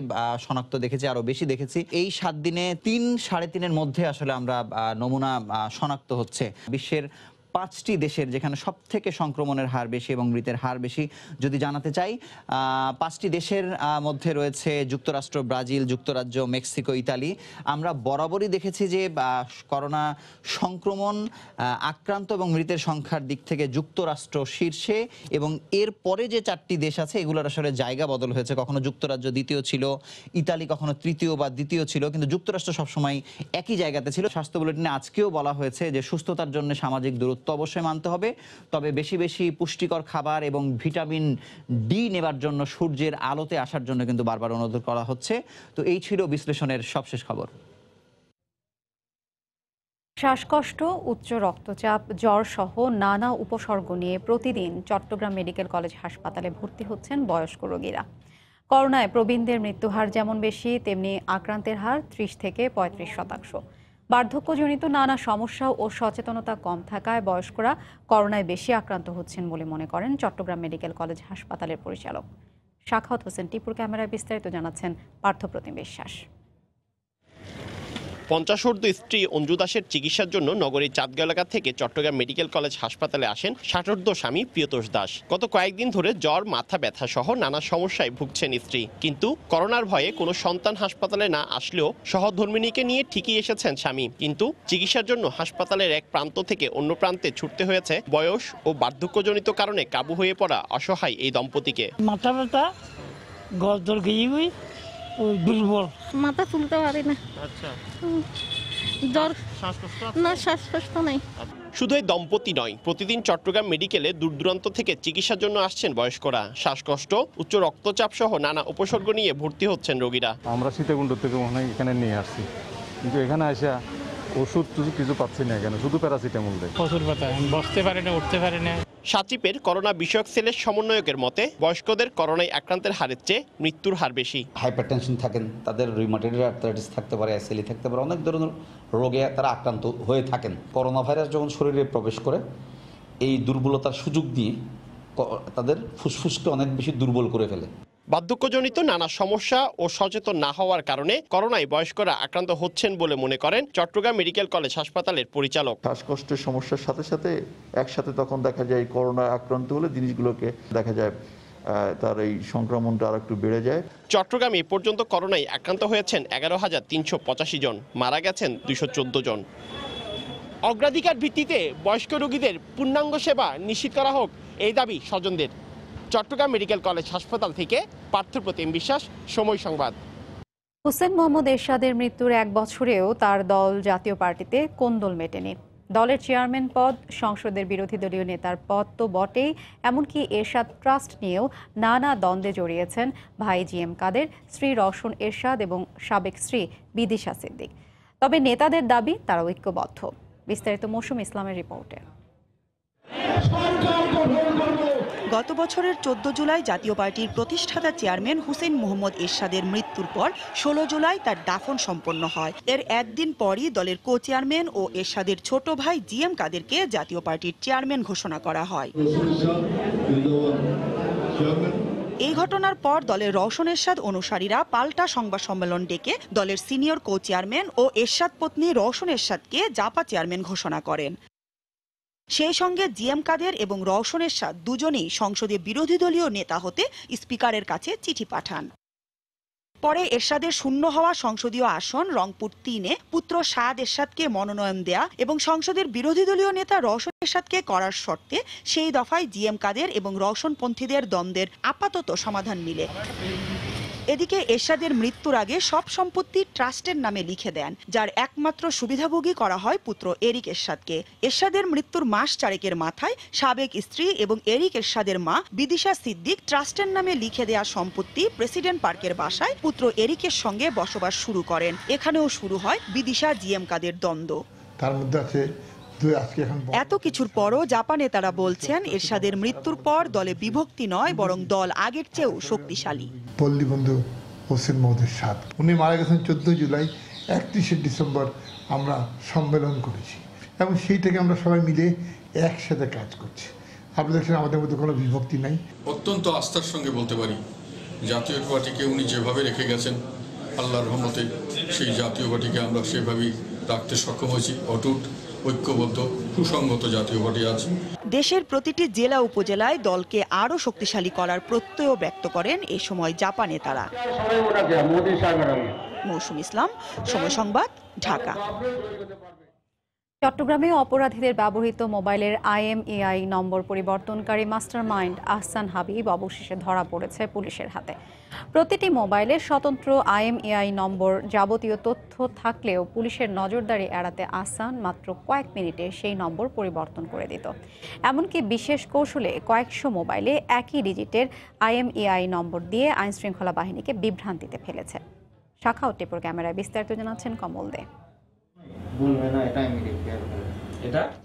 শনাক্ত দেখেছি, আরো বেশি দেখেছি। এই 7 দিনে 3-3.5-এর মধ্যে আসলে আমরা নমুনা শনাক্ত হচ্ছে। বিশ্বের 5টি দেশের যেখানে সব থেকে সংক্রমণের হার বেশি এবং মৃতের হার বেশি যদি জানাতে চাই, 5টি দেশের মধ্যে রয়েছে যুক্তরাষ্ট্র, ব্রাজিল, যুক্তরাজ্য, মেক্সিকো, ইতালি। আমরা বরাবরই দেখেছি যে করোনা সংক্রমণ, আক্রান্ত এবং মৃতের সংখ্যার দিক থেকে যুক্তরাষ্ট্র শীর্ষে, এবং এর পরে যে 4টি দেশ আছে এগুলোর আসলে জায়গা বদল হয়েছে। কখনো যুক্তরাজ্য দ্বিতীয় ছিল, ইতালি কখনো তৃতীয় বা দ্বিতীয় ছিল, কিন্তু যুক্তরাষ্ট্র সবসময় একই জায়গাতে ছিল। স্বাস্থ্য বুলেটিনে আজকেও বলা হয়েছে যে সুস্থতার জন্য সামাজিক দূরত্ব অবশ্যই মানতে হবে, তবে বেশি বেশি পুষ্টিকর খাবার এবং ভিটামিন ডি নেবার জন্য সূর্যের আলোতে আসার জন্য কিন্তু বারবার অনুরোধ করা হচ্ছে। তো এই ছিল বিশ্লেষণের সবশেষ খবর। শ্বাসকষ্ট, উচ্চ রক্তচাপ, জ্বর সহ নানা উপসর্গ নিয়ে প্রতিদিন চট্টগ্রাম মেডিকেল কলেজ হাসপাতালে ভর্তি হচ্ছেন বয়স্ক রোগীরা। করোনায় প্রবীণদের মৃত্যুহার যেমন বেশি, তেমনি আক্রান্তের হার 30 থেকে 35%। বার্ধক্যজনিত নানা সমস্যা ও সচেতনতা কম থাকায় বয়স্করা করোনায় বেশি আক্রান্ত হচ্ছেন বলে মনে করেন চট্টগ্রাম মেডিকেল কলেজ হাসপাতালের পরিচালক। সাখাওয়াত হোসেন টিপুর ক্যামেরায় বিস্তারিত জানাচ্ছেন পার্থপ্রতিম বিশ্বাস। 50 স্ত্রী অঞ্জু দাসের চিকিৎসার জন্য নগরীর চাঁদগাঁও এলাকা থেকে চট্টগ্রাম মেডিকেল কলেজ হাসপাতালে আসেন 60 স্বামী প্রিয়তোষ দাস। গত কয়েকদিন ধরে জ্বর, মাথা ব্যথা সহ নানা সমস্যায় ভুগছেন স্ত্রী। কিন্তু করোনার ভয়ে কোনো সন্তান হাসপাতালে না আসলেও সহধর্মিণীকে নিয়ে ঠিকই এসেছেন স্বামী। কিন্তু চিকিৎসার জন্য হাসপাতালের এক প্রান্ত থেকে অন্য প্রান্তে ছুটতে হয়েছে বয়স ও বার্ধক্যজনিত কারণে কাবু হয়ে পড়া অসহায় এই দম্পতিকে। মাথা ব্যথা, গর্দর গিয়ে দুর্বল, মাথা তুলতে পারি না। আচ্ছা, জ্বর, না শ্বাসকষ্ট নাই। শুধু এই দম্পতি নয়, প্রতিদিন চট্টগ্রাম মেডিকেলে দূর দূরান্ত থেকে চিকিৎসার জন্য আসছেন বয়স্করা। শ্বাসকষ্ট, উচ্চ রক্তচাপ সহ নানা উপসর্গ নিয়ে ভর্তি হচ্ছেন রোগীরা। আমরা সীতাকুণ্ড থেকে মনে হয় এখানে নিয়ে আসছি, কিন্তু এখানে আসা ওষুধ কিছু পাচ্ছি না, এখানে শুধু প্যারাসিটামল দেয়। প্রচুর ব্যথা, বসতে পারি না, উঠতে পারি না। সাচিপের করোনা বিষয়ক সেলের সমন্বয়কের মতে বয়স্কদের করোনায় আক্রান্তের হারের চেয়ে মৃত্যুর হার বেশি। হাইপারটেনশন থাকেন, তাদের রিউমাটয়েড আর্থ্রাইটিস থাকতে পারে, এসএলই থাকতে পারে, অনেক ধরনের রোগে তারা আক্রান্ত হয়ে থাকেন। করোনা ভাইরাস যখন শরীরে প্রবেশ করে, এই দুর্বলতার সুযোগ দিয়ে তাদের ফুসফুসকে অনেক বেশি দুর্বল করে ফেলে। বার্ধক্যজনিত নানা সমস্যা ও সচেতন না হওয়ার কারণে করোনায় বয়স্করা আক্রান্ত হচ্ছেন বলে মনে করেন চট্টগ্রাম মেডিকেল কলেজ হাসপাতালের পরিচালক। শ্বাসকষ্টের সমস্যার সাথে সাথে একসাথে তখন দেখা যায় করোনা আক্রান্ত হলে জিনিসগুলোকে দেখা যায় তার এই সংক্রমণটা আর একটু বেড়ে যায়। চট্টগ্রামে এ পর্যন্ত করোনায় আক্রান্ত হয়েছেন 11,385 জন, মারা গেছেন 214 জন। অগ্রাধিকার ভিত্তিতে বয়স্ক রোগীদের পূর্ণাঙ্গ সেবা নিশ্চিত করা হোক, এই দাবি স্বজনদের। চট্টগ্রাম মেডিকেল কলেজ হাসপাতাল থেকে পার্থপ্রতিম বিশ্বাস, সময় সংবাদ। হোসেন মোহাম্মদ এরশাদের মৃত্যুর 1 বছরেও তার দল জাতীয় পার্টিতে কোন্দল মেটেনি। দলের চেয়ারম্যান পদ, সংসদের বিরোধী দলীয় নেতার পদ তো বটেই, এমনকি এরশাদ ট্রাস্ট নিয়েও নানা দ্বন্দ্বে জড়িয়েছেন ভাই জিএম কাদের, স্ত্রী রওশন এরশাদ এবং সাবেক স্ত্রী বিদিশা সিদ্দিক। তবে নেতাদের দাবি তারা ঐক্যবদ্ধ। বিস্তারিত মৌসুম ইসলামের রিপোর্টে। গত বছরের 14 জুলাই জাতীয় পার্টির প্রতিষ্ঠাতা চেয়ারম্যান হোসেন মোহাম্মদ এরশাদের মৃত্যুর পর 16 জুলাই তার দাফন সম্পন্ন হয়। এর একদিন পরই দলের কো চেয়ারম্যান ও এরশাদের ছোট ভাই জিএম কাদেরকে জাতীয় পার্টির চেয়ারম্যান ঘোষণা করা হয়। এই ঘটনার পর দলের রওশন এরশাদ অনুসারীরা পাল্টা সংবাদ সম্মেলন ডেকে দলের সিনিয়র কো চেয়ারম্যান ও এরশাদ পত্নী রওশন এরশাদকে জাপা চেয়ারম্যান ঘোষণা করেন। সেই সঙ্গে জিএম কাদের এবং রওশন এরশাদ দুজনেই সংসদে বিরোধী দলীয় নেতা হতে স্পিকারের কাছে চিঠি পাঠান। পরে এরশাদের শূন্য হওয়া সংসদীয় আসন রংপুর 3-এ পুত্র সাদ এরশাদকে মনোনয়ন দেয়া এবং সংসদের বিরোধী দলীয় নেতা রওশন এরশাদকে করার শর্তে সেই দফায় জিএম কাদের এবং রওশনপন্থীদের দ্বন্দ্বের আপাতত সমাধান মিলে। এদিকে এরশাদের মৃত্যুর আগে সব সম্পত্তি ট্রাস্টের নামে লিখে দেন, যার একমাত্র সুবিধাভোগী করা হয় পুত্র এরিক এরশাদকে। এরশাদের মৃত্যুর মাস চারেকের মাথায় সাবেক স্ত্রী এবং এরিক এরশাদের মা বিদিশা সিদ্দিক ট্রাস্টের নামে লিখে দেয়া সম্পত্তি প্রেসিডেন্ট পার্কের বাসায় পুত্র এরিকের সঙ্গে বসবাস শুরু করেন। এখানেও শুরু হয় বিদিশা জিএম কাদের দ্বন্দ্ব। তার মধ্যে আছে এত কিছুর পরও জাপা নেতারা বলছেন এরশাদের মৃত্যুর পর দলে বিভক্তি নয়, বরং দল আগের চেয়েও শক্তিশালী। পল্লী বন্ধু হোসেন মোহাম্মদ সাদ উনি মারা গেছেন 14 জুলাই। 31 ডিসেম্বর আমরা সম্মেলন করেছি এবং সেই থেকে আমরা সবাই মিলে একসাথে কাজ করছি। আপনি দেখছেন আমাদের মধ্যে কোনো বিভক্তি নাই। অত্যন্ত আস্থার সঙ্গে বলতে পারি জাতীয় পার্টিকে উনি যেভাবে রেখে গেছেন আল্লাহর রহমতে সেই জাতীয় পার্টিকে আমরা সেভাবেই রাখতে সক্ষম হয়েছি। অটুট ঐক্যবদ্ধ সুসংগত জাতীয় পার্টি আছে। দেশের প্রতিটি জেলা উপজেলায় দলকে আরো শক্তিশালী করার প্রত্যয় ব্যক্ত করেন এ সময় জাপা নেতারা। মৌসুম ইসলাম, সময় সংবাদ, ঢাকা। চট্টগ্রামে অপরাধীদের ব্যবহৃত মোবাইলের IMEI নম্বর পরিবর্তনকারী মাস্টারমাইন্ড আহসান হাবিব অবশেষে ধরা পড়েছে পুলিশের হাতে। প্রতিটি মোবাইলে স্বতন্ত্র IMEI নম্বর যাবতীয় তথ্য থাকলেও পুলিশের নজরদারি এড়াতে আহসান মাত্র কয়েক মিনিটে সেই নম্বর পরিবর্তন করে দিত। এমনকি বিশেষ কৌশলে কয়েকশো মোবাইলে একই ডিজিটের IMEI নম্বর দিয়ে আইনশৃঙ্খলা বাহিনীকে বিভ্রান্তিতে ফেলেছে। শাখা ও টেপর ক্যামেরায় বিস্তারিত জানাচ্ছেন কমল দে।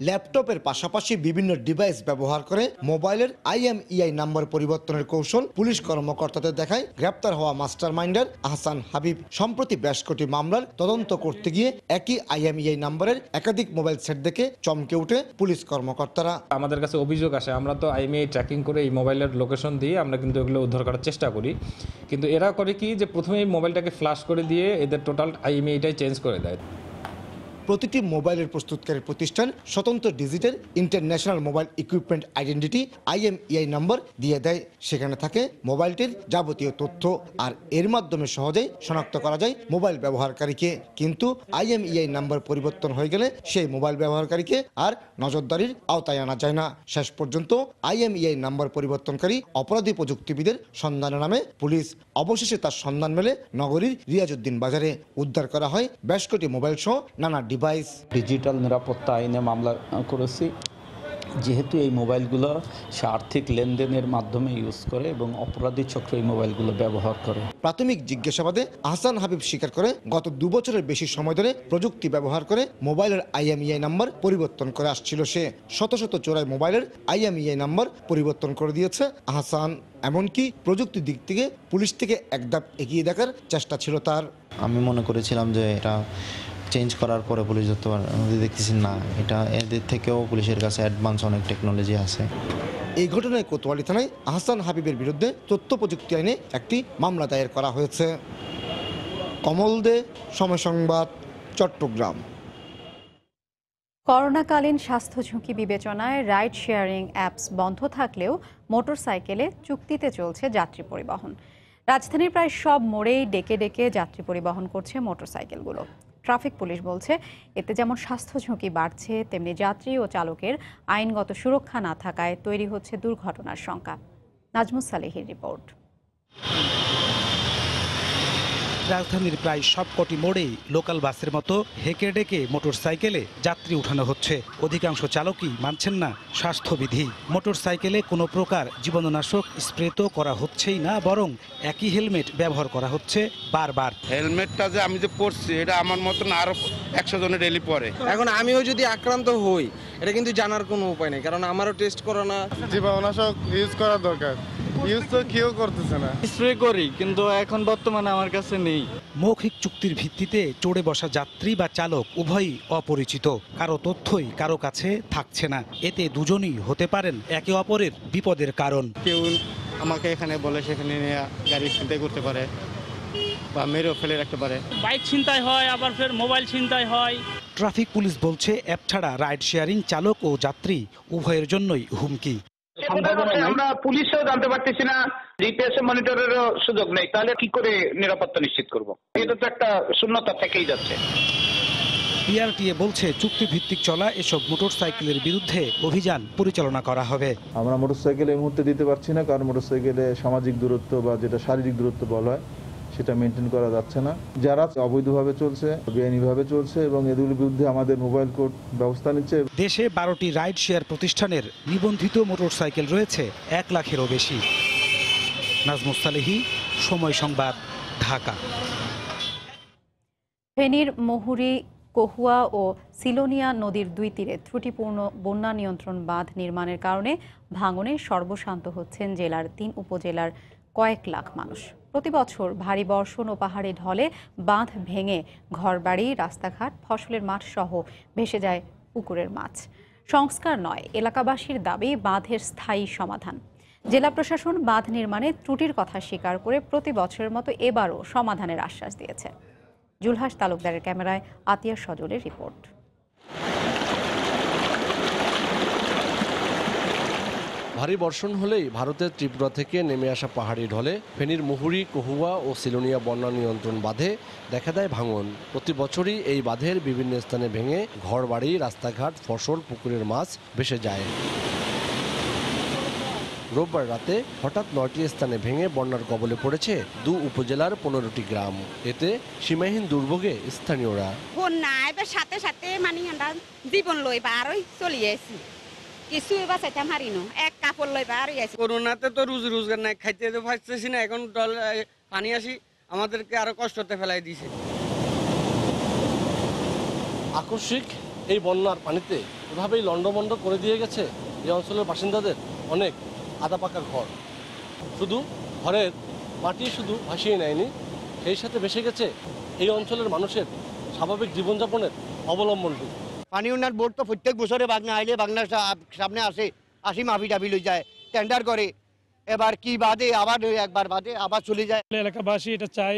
ল্যাপটপের পাশাপাশি বিভিন্ন ডিভাইস ব্যবহার করে মোবাইলের IMEI নাম্বার পরিবর্তনের কৌশল পুলিশ কর্মকর্তাদের দেখায় গ্রেপ্তার হওয়া মাস্টারমাইন্ডার আহসান হাবিব। সম্প্রতি বেশ কোটি মামলার তদন্ত করতে গিয়ে একই IMEI নাম্বারের একাধিক মোবাইল সেট দেখে চমকে উঠে পুলিশ কর্মকর্তারা। আমাদের কাছে অভিযোগ আসে, আমরা তো IMEI ট্র্যাকিং করে এই মোবাইলের লোকেশন দিয়ে আমরা কিন্তু এগুলো উদ্ধার করার চেষ্টা করি, কিন্তু এরা করে কি যে প্রথমেই মোবাইলটাকে ফ্ল্যাশ করে দিয়ে এদের টোটাল IMEIটাই চেঞ্জ করে দেয়। প্রতিটি মোবাইলের প্রস্তুতকারী প্রতিষ্ঠান স্বতন্ত্র digital international mobile equipment identity IMEI নম্বর দিয়ে দেয়। সেখানে থাকে মোবাইলটির যাবতীয় তথ্য, আর এর মাধ্যমে সহজেই শনাক্ত করা যায় মোবাইল ব্যবহারকারীকে। কিন্তু IMEI নাম্বার পরিবর্তন হয়ে গেলে সেই মোবাইল ব্যবহারকারীকে আর নজরদারির আওতায় আনা যায় না। শেষ পর্যন্ত IMEI নাম্বার পরিবর্তনকারী অপরাধী প্রযুক্তিবিদের সন্ধানে নামে পুলিশ। অবশেষে তার সন্ধান মেলে নগরীর রিয়াজউদ্দিন বাজারে। উদ্ধার করা হয় বেশ কোটি মোবাইল সহ নানা ডিভাইস। ডিজিটাল নিরাপত্তা আইনে মামলা করেছি, যেহেতু এই মোবাইলগুলো সে আর্থিক লেনদেনের মাধ্যমে ইউজ করে এবং অপরাধী চক্র এই মোবাইলগুলো ব্যবহার করে। প্রাথমিক জিজ্ঞাসাবাদে আহসান হাবিব স্বীকার করে গত 2 বছরের বেশি সময় ধরে প্রযুক্তি ব্যবহার করে মোবাইলের IMEI নাম্বার পরিবর্তন করে আসছিল সে। শত শত চোরাই মোবাইলের IMEI নাম্বার পরিবর্তন করে দিয়েছে আহসান। এমনকি প্রযুক্তির দিক থেকে পুলিশ থেকে এক ধাপ এগিয়ে দেখার চেষ্টা ছিল তার। আমি মনে করেছিলাম যে এটা চেঞ্জ করার পরে পুলিশ ধরতে পারে, দেখতেছি না, এটা এদের থেকেও পুলিশের কাছে অ্যাডভান্স অনেক টেকনোলজি আছে। এই ঘটনায় কোতোয়ালি থানায় আহসান হাবিবের বিরুদ্ধে তথ্য প্রযুক্তি আইনে একটি মামলা দায়ের করা হয়েছে। কমল দে, সময় সংবাদ, চট্টগ্রাম। করোনাকালীন স্বাস্থ্য ঝুঁকি বিবেচনায় রাইড শেয়ারিং অ্যাপস বন্ধ থাকলেও মোটরসাইকেলে চুক্তিতে চলছে যাত্রী পরিবহন। রাজধানীর প্রায় সব মোড়েই ডেকে ডেকে যাত্রী পরিবহন করছে মোটরসাইকেলগুলো। ট্রাফিক পুলিশ বলছে এতে যেমন স্বাস্থ্য ঝুঁকি বাড়ছে, তেমনি যাত্রী ও চালকের আইনগত সুরক্ষা না থাকায় তৈরি হচ্ছে দুর্ঘটনার শঙ্কা। নাজমুস সালেহির রিপোর্ট। রাজধানীর প্রায় সবকটি মোড়েই লোকাল বাসের মতো হেঁকে ডেকে মোটরসাইকেলে যাত্রী উঠানো হচ্ছে। অধিকাংশ চালকই মানছেন না স্বাস্থ্যবিধি। মোটরসাইকেলে কোনো প্রকার জীবাণুনাশক স্প্রে তো করা হচ্ছেই না, বরং একই হেলমেট ব্যবহার করা হচ্ছে বারবার। হেলমেটটা যে আমি যে পরছি এটা আমার মতন আরো 100 জনের ডেলি পরে। এখন আমিও যদি আক্রান্ত হই এটা কিন্তু জানার কোনো উপায় নেই, কারণ আমারও টেস্ট করা না। জীবাণুনাশক ইউজ করা দরকার, ইউজ তো কেউ করতেছে না। স্প্রে করি কিন্তু এখন বর্তমানে আমার কাছে নেই। মৌখিক চুক্তির ভিত্তিতে চড়ে বসা যাত্রী বা চালক উভয়ই অপরিচিত, কারো তথ্যই কারো কাছে থাকছে না। এতে দুজনই হতে পারেন একে অপরের বিপদের কারণ। কেউ আমাকে এখানে বলে সেখানে নিয়ে গাড়ি ছিনতাই করতে পারে বা মেরেও ফেলে রাখতে পারে। বাইক ছিনতাই হয়, আবার ফের মোবাইল ছিনতাই হয়। ট্রাফিক পুলিশ বলছে অ্যাপ ছাড়া রাইড শেয়ারিং চালক ও যাত্রী উভয়ের জন্যই হুমকি। আমরা পুলিশও জানতে পারতেছি না, জিপিএস মনিটরেরও সুযোগ নেই, তাহলে কি করে নিরাপত্তা নিশ্চিত করব? এটা তো একটা শূন্যতা থেকেই যাচ্ছে। বিআরটিএ বলছে চুক্তিভিত্তিক চলা এসব মোটরসাইকেলের বিরুদ্ধে অভিযান পরিচালনা করা হবে। আমরা মোটরসাইকেল এই মুহূর্তে দিতে পারছি না, কারণ মোটরসাইকেলে সামাজিক দূরত্ব বা যেটা শারীরিক দূরত্ব বলা হয় সেটা মেনটেন করা যাচ্ছে না। যারা অবৈধভাবে চলছে, বেআইনিভাবে চলছে এবং এগুলোর বিরুদ্ধে আমাদের মোবাইল কোর্ট ব্যবস্থা নিচ্ছে। দেশে 12টি রাইড শেয়ার প্রতিষ্ঠানের নিবন্ধিত মোটরসাইকেল রয়েছে 1 লাখেরও বেশি। নাজমুস সালেহী, সময় সংবাদ, ঢাকা। ফেনীর মুহুরী, কহুয়া ও সিলোনিয়া নদীর 2 তীরে ত্রুটিপূর্ণ বন্যা নিয়ন্ত্রণ বাঁধ নির্মাণের কারণে ভাঙনে সর্বশান্ত হচ্ছেন জেলার 3 উপজেলার কয়েক লাখ মানুষ। প্রতি বছর ভারী বর্ষণ ও পাহাড়ি ঢলে বাঁধ ভেঙে ঘরবাড়ি, রাস্তাঘাট, ফসলের মাঠ সহ ভেসে যায় পুকুরের মাছ। সংস্কার নয়, এলাকাবাসীর দাবি বাঁধের স্থায়ী সমাধান। জেলা প্রশাসন বাঁধ নির্মাণে ত্রুটির কথা স্বীকার করে প্রতি বছরের মতো এবারও সমাধানের আশ্বাস দিয়েছে। জুলহাস তালুকদারের ক্যামেরায় আতিয়া সজলের রিপোর্ট। ভারী বর্ষণ হলেই ভারতের ত্রিপুরা থেকে নেমে আসা পাহাড়ি ঢলে ফেনীর মুহুরী, কহুয়া ও সিলোনিয়া বন্যা নিয়ন্ত্রণ বাঁধে দেখা দেয় ভাঙন। প্রতি বছরই এই বাঁধের বিভিন্ন স্থানে ভেঙে ঘরবাড়ি, রাস্তাঘাট, ফসল, পুকুরের মাছ ভেসে যায়। রোববার রাতে হঠাৎ 9টি স্থানে ভেঙে বন্যার কবলে পড়েছে 2 উপজেলার 15টি গ্রাম। এতে সীমাহীন দুর্ভোগে স্থানীয়রা। বন্যা এবার সাথে সাথে মানে আমরা জীবন লই বারই চলিয়ে আছি, কিছু এবার চাইতাম হারিনো, এক কাপড় লই বারই আছি। করোনাতে তো রোজগার নাই, খাইতে তো পারতেছি না, এখন পানি আসি আমাদেরকে আরো কষ্টতে ফেলাই দিয়েছে। আকস্মিক এই বন্যার পানিতে এভাবেই লন্ডভন্ড করে দিয়ে গেছে এই অঞ্চলের বাসিন্দাদের অনেক আধা পাকা ঘর। শুধু ঘরের মাটি শুধু ভাসিয়ে নেয়নি, সেই সাথে ভেসে গেছে এই অঞ্চলের মানুষের স্বাভাবিক জীবনযাপনের অবলম্বনটি। পানি উন্নয়ন বোর্ড তো প্রত্যেক বছরে বাগনা আইলে বাগনার সামনে আসি মাফি টাফি লই যায়, টেন্ডার করে, এবার কি বাদে আবার একবার বাদে আবার চলে যায়। এলাকাবাসী এটা চাই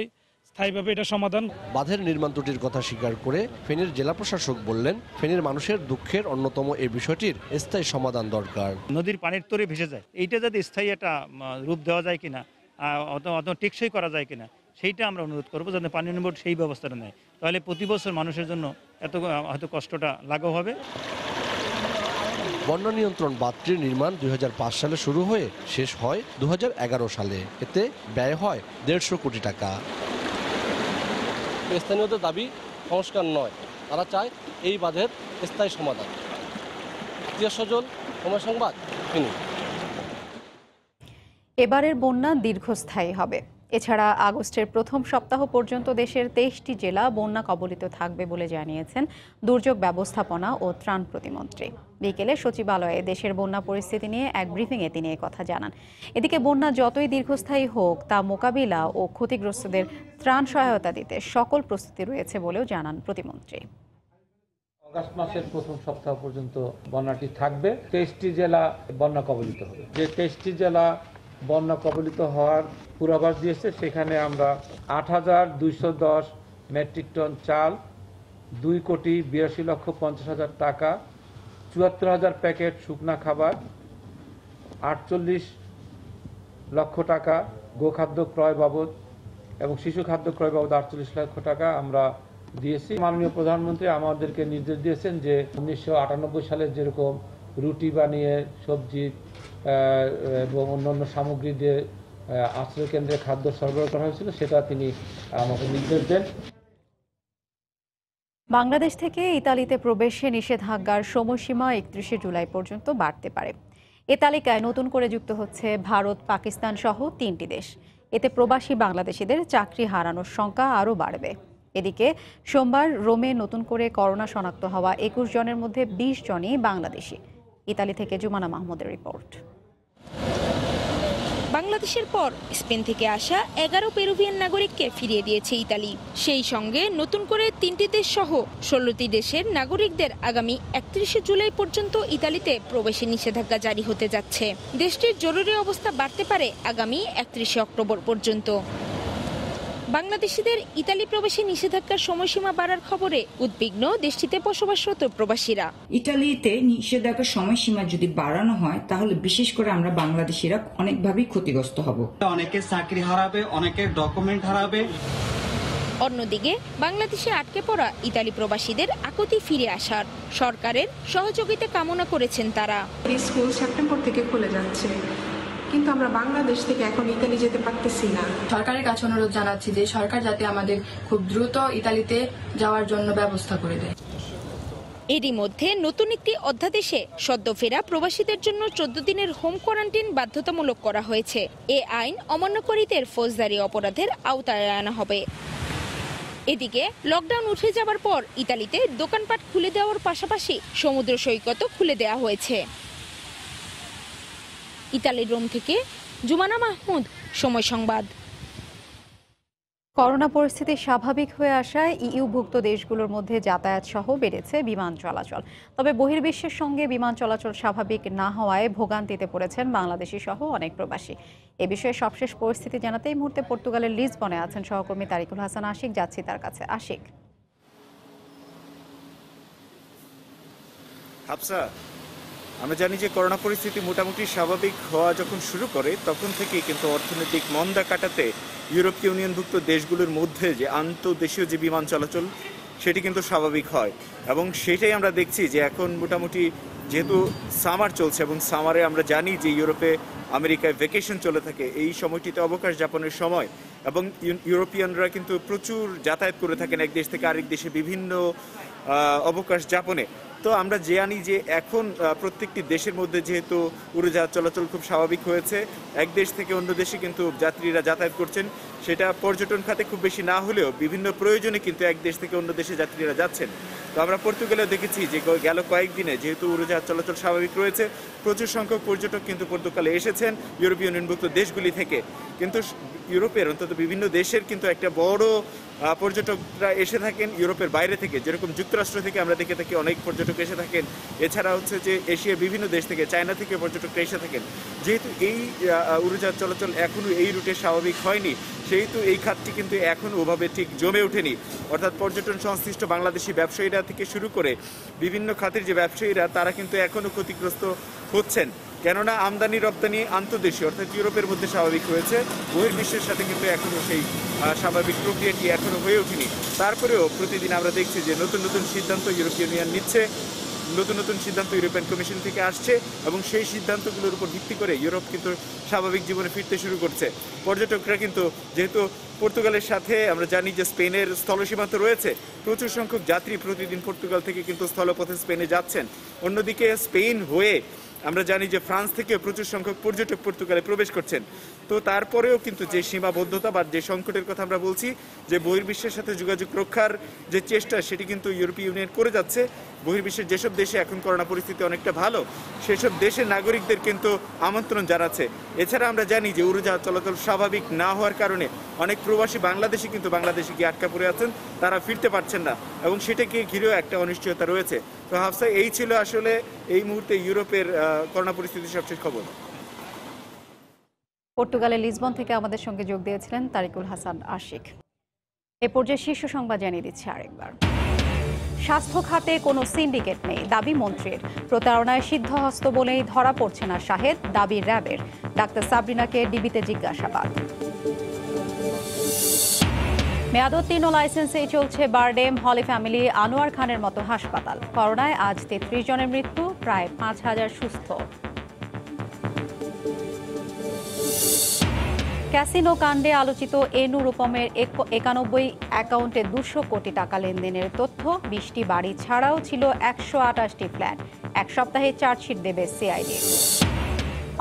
স্থায়ীভাবে এটা সমাধান। বাঁধের নির্মাণ ত্রুটির কথা স্বীকার করে ফেনীর জেলা প্রশাসক বললেন, ফেনীর মানুষের দুঃখের অন্যতম এই বিষয়টির স্থায়ী সমাধান দরকার। নদীর পানির তরে ভেসে যায়, এইটা যদি স্থায়ী একটা রূপ দেওয়া যায় কিনা, অত টেকসই করা যায় কিনা, সেইটা আমরা অনুরোধ করবো যাতে পানি উন্নয়ন বোর্ড সেই ব্যবস্থাটা নেয়। তাহলে প্রতি বছর মানুষের জন্য এত হয়তো কষ্টটা লাঘব হবে। বন্যা নিয়ন্ত্রণ বাঁধটির নির্মাণ 2005 সালে শুরু হয়ে শেষ হয় 2011 সালে। এতে ব্যয় হয় 150 কোটি টাকা। স্থানীয়দের দাবি সংস্কার নয়, তারা চায় এই বাঁধের স্থায়ী সমাধান। আতিয়া সজল, সময় সংবাদ, ফেনী। এবারের বন্যা দীর্ঘস্থায়ী হবে। এছাড়া আগস্টের প্রথম সপ্তাহ পর্যন্ত দেশের 23টি জেলা বন্যা কবলিত থাকবে বলে জানিয়েছেন দুর্যোগ ব্যবস্থাপনা ও ত্রাণ প্রতিমন্ত্রী। বিকেলে সচিবালয়ে দেশের বন্যা পরিস্থিতি নিয়ে এক ব্রিফিংয়ে তিনি কথা জানান। এদিকে বন্যা যতই দীর্ঘস্থায়ী হোক, তা মোকাবিলা ও ক্ষতিগ্রস্তদের ত্রাণ সহায়তা দিতে সকল প্রস্তুতি রয়েছে বলেও জানান প্রতিমন্ত্রী। আগস্ট মাসের প্রথম সপ্তাহ পর্যন্ত বন্যাটি থাকবে। 23টি জেলা বন্যা কবলিত হবে। যে 23টি জেলা বন্যা কবলিত হওয়ার পূর্বাভাস দিয়েছে, সেখানে আমরা 8,210 মেট্রিক টন চাল, 2,82,50,000 টাকা, 74,000 প্যাকেট শুকনা খাবার, 48 লক্ষ টাকা গোখাদ্য ক্রয় বাবদ এবং শিশু খাদ্য ক্রয় বাবদ 48 লক্ষ টাকা আমরা দিয়েছি। মাননীয় প্রধানমন্ত্রী আমাদেরকে নির্দেশ দিয়েছেন যে 1998 সালে যেরকম রুটি বানিয়ে, সবজি এবং অন্যান্য সামগ্রী দিয়ে আশ্রয় কেন্দ্রে খাদ্য সরবরাহ করা হয়েছিল, সেটা তিনি আমাকে নির্দেশ দেন। বাংলাদেশ থেকে ইতালিতে প্রবেশে নিষেধাজ্ঞার সময়সীমা 31 জুলাই পর্যন্ত বাড়তে পারে। এ তালিকায় নতুন করে যুক্ত হচ্ছে ভারত, পাকিস্তান সহ 3টি দেশ। এতে প্রবাসী বাংলাদেশিদের চাকরি হারানোর সংখ্যা আরও বাড়বে। এদিকে সোমবার রোমে নতুন করে করোনা শনাক্ত হওয়া 21 জনের মধ্যে 20 জনই বাংলাদেশি। ইতালি থেকে জুমানা মাহমুদের রিপোর্ট। বাংলাদেশের পর স্পেন থেকে আসা 11 পেরুভিয়ান নাগরিককে ফিরিয়ে দিয়েছে ইতালি। সেই সঙ্গে নতুন করে 3টি দেশ সহ 16টি দেশের নাগরিকদের আগামী 31 জুলাই পর্যন্ত ইতালিতে প্রবেশে নিষেধাজ্ঞা জারি হতে যাচ্ছে। দেশটির জরুরি অবস্থা বাড়তে পারে আগামী 31 অক্টোবর পর্যন্ত। বাংলাদেশিদের ইতালি প্রবেশে নিষেধাজ্ঞার সময়সীমা বাড়ার খবরে উদ্বিগ্ন দেশটিতে বসবাসরত প্রবাসীরা। ইতালিতে নিষেধাজ্ঞার সময়সীমা যদি বাড়ানো হয় তাহলে বিশেষ করে আমরা বাংলাদেশিরা অনেকভাবেই ক্ষতিগ্রস্ত হব। অনেকে চাকরি হারাবে, অনেকে ডকুমেন্ট হারাবে। অন্যদিকে বাংলাদেশে আটকে পড়া ইতালি প্রবাসীদের আকতি ফিরে আসার সরকারের সহযোগিতা কামনা করেছেন তারা। স্কুল সেপ্টেম্বর থেকে খুলে যাচ্ছে, কিন্তু আমরা বাংলাদেশ থেকে এখন ইতালি যেতে পারতেছি না। সরকারের কাছে অনুরোধ জানাচ্ছি যে সরকার যাতে আমাদের খুব দ্রুত ইতালিতে যাওয়ার জন্য ব্যবস্থা করে দেয়। এরই মধ্যে নতুন একটি অধ্যাদেশে সদ্য ফেরা প্রবাসীদের জন্য 14 দিনের হোম কোয়ারেন্টাইন বাধ্যতামূলক করা হয়েছে। এ আইন অমান্যকারীদের ফৌজদারি অপরাধের আওতায় আনা হবে। এদিকে লকডাউন উঠে যাবার পর ইতালিতে দোকানপাট খুলে দেওয়ার পাশাপাশি সমুদ্র সৈকতও খুলে দেওয়া হয়েছে। ইতালির রোম থেকে জুমানা মাহমুদ, সময় সংবাদ। করোনা পরিস্থিতি স্বাভাবিক হয়ে আসায় ইইউভুক্ত দেশগুলোর মধ্যে যাতায়াত সহ বেড়েছে বিমান চলাচল। তবে বহির্বিশ্বের সঙ্গে বিমান চলাচল স্বাভাবিক না হওয়ায় ভোগান্তিতে পড়েছেন বাংলাদেশি সহ অনেক প্রবাসী। এ বিষয়ে সবশেষ পরিস্থিতি জানাতে এই মুহূর্তে পর্তুগালের লিসবনে আছেন সহকর্মী তারিকুল হাসান আশিক। যাচ্ছি তার কাছে। আশিক, আমরা জানি যে করোনা পরিস্থিতি মোটামুটি স্বাভাবিক হওয়া যখন শুরু করে তখন থেকেই কিন্তু অর্থনৈতিক মন্দা কাটাতে ইউরোপীয় ইউনিয়নভুক্ত দেশগুলোর মধ্যে যে আন্তঃদেশীয় যে বিমান চলাচল সেটি কিন্তু স্বাভাবিক হয় এবং সেটাই আমরা দেখছি যে এখন মোটামুটি যেহেতু সামার চলছে এবং সামারে আমরা জানি যে ইউরোপে আমেরিকায় ভ্যাকেশন চলে থাকে, এই সময়টিতে অবকাশ যাপনের সময় এবং ইউরোপিয়ানরা কিন্তু প্রচুর যাতায়াত করে থাকেন এক দেশ থেকে আরেক দেশে বিভিন্ন অবকাশ যাপনে। তো আমরা জানি যে এখন প্রত্যেকটি দেশের মধ্যে যেহেতু উড়োজাহাজ চলাচল খুব স্বাভাবিক হয়েছে, এক দেশ থেকে অন্য দেশে কিন্তু যাত্রীরা যাতায়াত করছেন, সেটা পর্যটন খাতে খুব বেশি না হলেও বিভিন্ন প্রয়োজনে কিন্তু এক দেশ থেকে অন্য দেশে যাত্রীরা যাচ্ছেন। তো আমরা পর্তুগালেও দেখেছি যে গেল কয়েকদিনে যেহেতু উড়োজাহাজ চলাচল স্বাভাবিক রয়েছে, প্রচুর সংখ্যক পর্যটক কিন্তু পর্তুগালে এসেছেন ইউরোপীয় ইউনিয়নভুক্ত দেশগুলি থেকে। কিন্তু ইউরোপের অন্তত বিভিন্ন দেশের কিন্তু একটা বড় পর্যটকরা এসে থাকেন ইউরোপের বাইরে থেকে, যেরকম যুক্তরাষ্ট্র থেকে আমরা দেখে থাকি অনেক পর্যটক এসে থাকেন। এছাড়া হচ্ছে যে এশিয়ার বিভিন্ন দেশ থেকে, চায়না থেকে পর্যটকরা এসে থাকেন। যেহেতু এই উড়োজাহাজ চলাচল এখনও এই রুটে স্বাভাবিক হয়নি, সেহেতু এই খাতটি কিন্তু এখনও ওভাবে ঠিক জমে ওঠেনি। অর্থাৎ পর্যটন সংশ্লিষ্ট বাংলাদেশি ব্যবসায়ীরা থেকে শুরু করে বিভিন্ন খাতের যে ব্যবসায়ীরা তারা কিন্তু এখনও ক্ষতিগ্রস্ত হচ্ছেন, কেননা আমদানি রপ্তানি আন্তর্দেশীয় অর্থাৎ ইউরোপের মধ্যে স্বাভাবিক হয়েছে, বহির্বিশ্বের সাথে কিন্তু এখনও সেই স্বাভাবিক প্রক্রিয়াটি এখনও হয়ে ওঠেনি। তারপরেও প্রতিদিন আমরা দেখছি যে নতুন নতুন সিদ্ধান্ত ইউরোপীয় ইউনিয়ন নিচ্ছে, নতুন নতুন সিদ্ধান্ত ইউরোপিয়ান কমিশন থেকে আসছে এবং সেই সিদ্ধান্তগুলোর উপর ভিত্তি করে ইউরোপ কিন্তু স্বাভাবিক জীবনে ফিরতে শুরু করছে। পর্যটকরা কিন্তু যেহেতু পর্তুগালের সাথে আমরা জানি যে স্পেনের স্থলসীমান্ত রয়েছে, প্রচুর সংখ্যক যাত্রী প্রতিদিন পর্তুগাল থেকে কিন্তু স্থলপথে স্পেনে যাচ্ছেন। অন্যদিকে স্পেন হয়ে আমরা জানি যে ফ্রান্স থেকে প্রচুর সংখ্যক পর্যটক পর্তুগালে প্রবেশ করছেন। তো তারপরেও কিন্তু যে সীমাবদ্ধতা বা যে সংকটের কথা আমরা বলছি, যে বহির্বিশ্বের সাথে যোগাযোগ রক্ষার যে চেষ্টা সেটি কিন্তু ইউরোপীয় ইউনিয়ন করে যাচ্ছে। বহির্বিশ্বের যেসব দেশে এখন করোনা পরিস্থিতি অনেকটা ভালো, সেসব দেশের নাগরিকদের কিন্তু আমন্ত্রণ জানাচ্ছে। এছাড়া আমরা জানি যে উড়োজাহাজ চলাচল স্বাভাবিক না হওয়ার কারণে অনেক প্রবাসী বাংলাদেশি কিন্তু বাংলাদেশে গিয়ে আটকা পড়ে আছেন, তারা ফিরতে পারছেন না এবং সেটাকে ঘিরেও একটা অনিশ্চয়তা রয়েছে। তো হাফসা, এই ছিল আসলে এই মুহূর্তে ইউরোপের করোনা পরিস্থিতির সবশেষ খবর। পর্তুগালের লিসবন থেকে আমাদের সঙ্গে যোগ দিয়েছিলেন তারিকুল হাসান আশিক। এ পর্যায়ে শীর্ষ সংবাদ জানিয়ে দিচ্ছে আরেকবার। স্বাস্থ্য খাতে কোনো সিন্ডিকেট নেই, দাবি মন্ত্রীর। প্রতারণায় সিদ্ধহস্ত বলেই ধরা পড়ছে না শাহেদ, দাবি র্যাবের। ডাক্তার সাবরিনাকে ডিবিতে জিজ্ঞাসাবাদ। মেয়াদোত্তীর্ণ লাইসেন্সেই চলছে বারডেম, হলি ফ্যামিলি, আনোয়ার খানের মতো হাসপাতাল। করোনায় আজ 33 জনের মৃত্যু, প্রায় 5000 সুস্থ। ক্যাসিনো কাণ্ডে আলোচিত এনু রূপমের 91 অ্যাকাউন্টে 200 কোটি টাকা লেনদেনের তথ্য। 20টি বাড়ি ছাড়াও ছিল 128টি ফ্ল্যাট। এক সপ্তাহে চার্জশিট দেবে সিআইডি।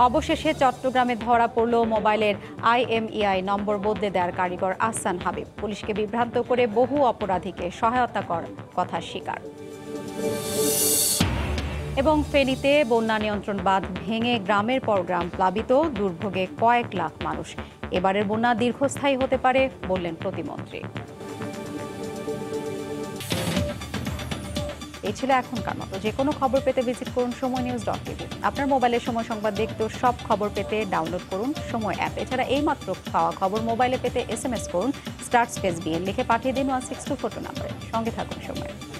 অবশেষে চট্টগ্রামে ধরা পড়ল মোবাইলের IMEI নম্বর বদলে দেওয়ার কারিগর আহসান হাবিব। পুলিশকে বিভ্রান্ত করে বহু অপরাধীকে সহায়তা করার কথা স্বীকার। এবং ফেনীতে বন্যা নিয়ন্ত্রণ বাঁধ ভেঙে গ্রামের পর গ্রাম প্লাবিত, দুর্ভোগে কয়েক লাখ মানুষ। এবারের বন্যা দীর্ঘস্থায়ী হতে পারে বললেন প্রতিমন্ত্রী। এই ছিল এখনকার মতো। যে কোনো খবর পেতে ভিজিট করুন সময়নিউজ.tv। আপনার মোবাইলের সময় সংবাদ দেখতে সব খবর পেতে ডাউনলোড করুন সময় অ্যাপ। এছাড়া এই মাত্র পাওয়া খবর মোবাইলে পেতে SMS করুন *BN লিখে পাঠিয়ে দিন 16242 নম্বরে। সঙ্গে থাকুন সময়।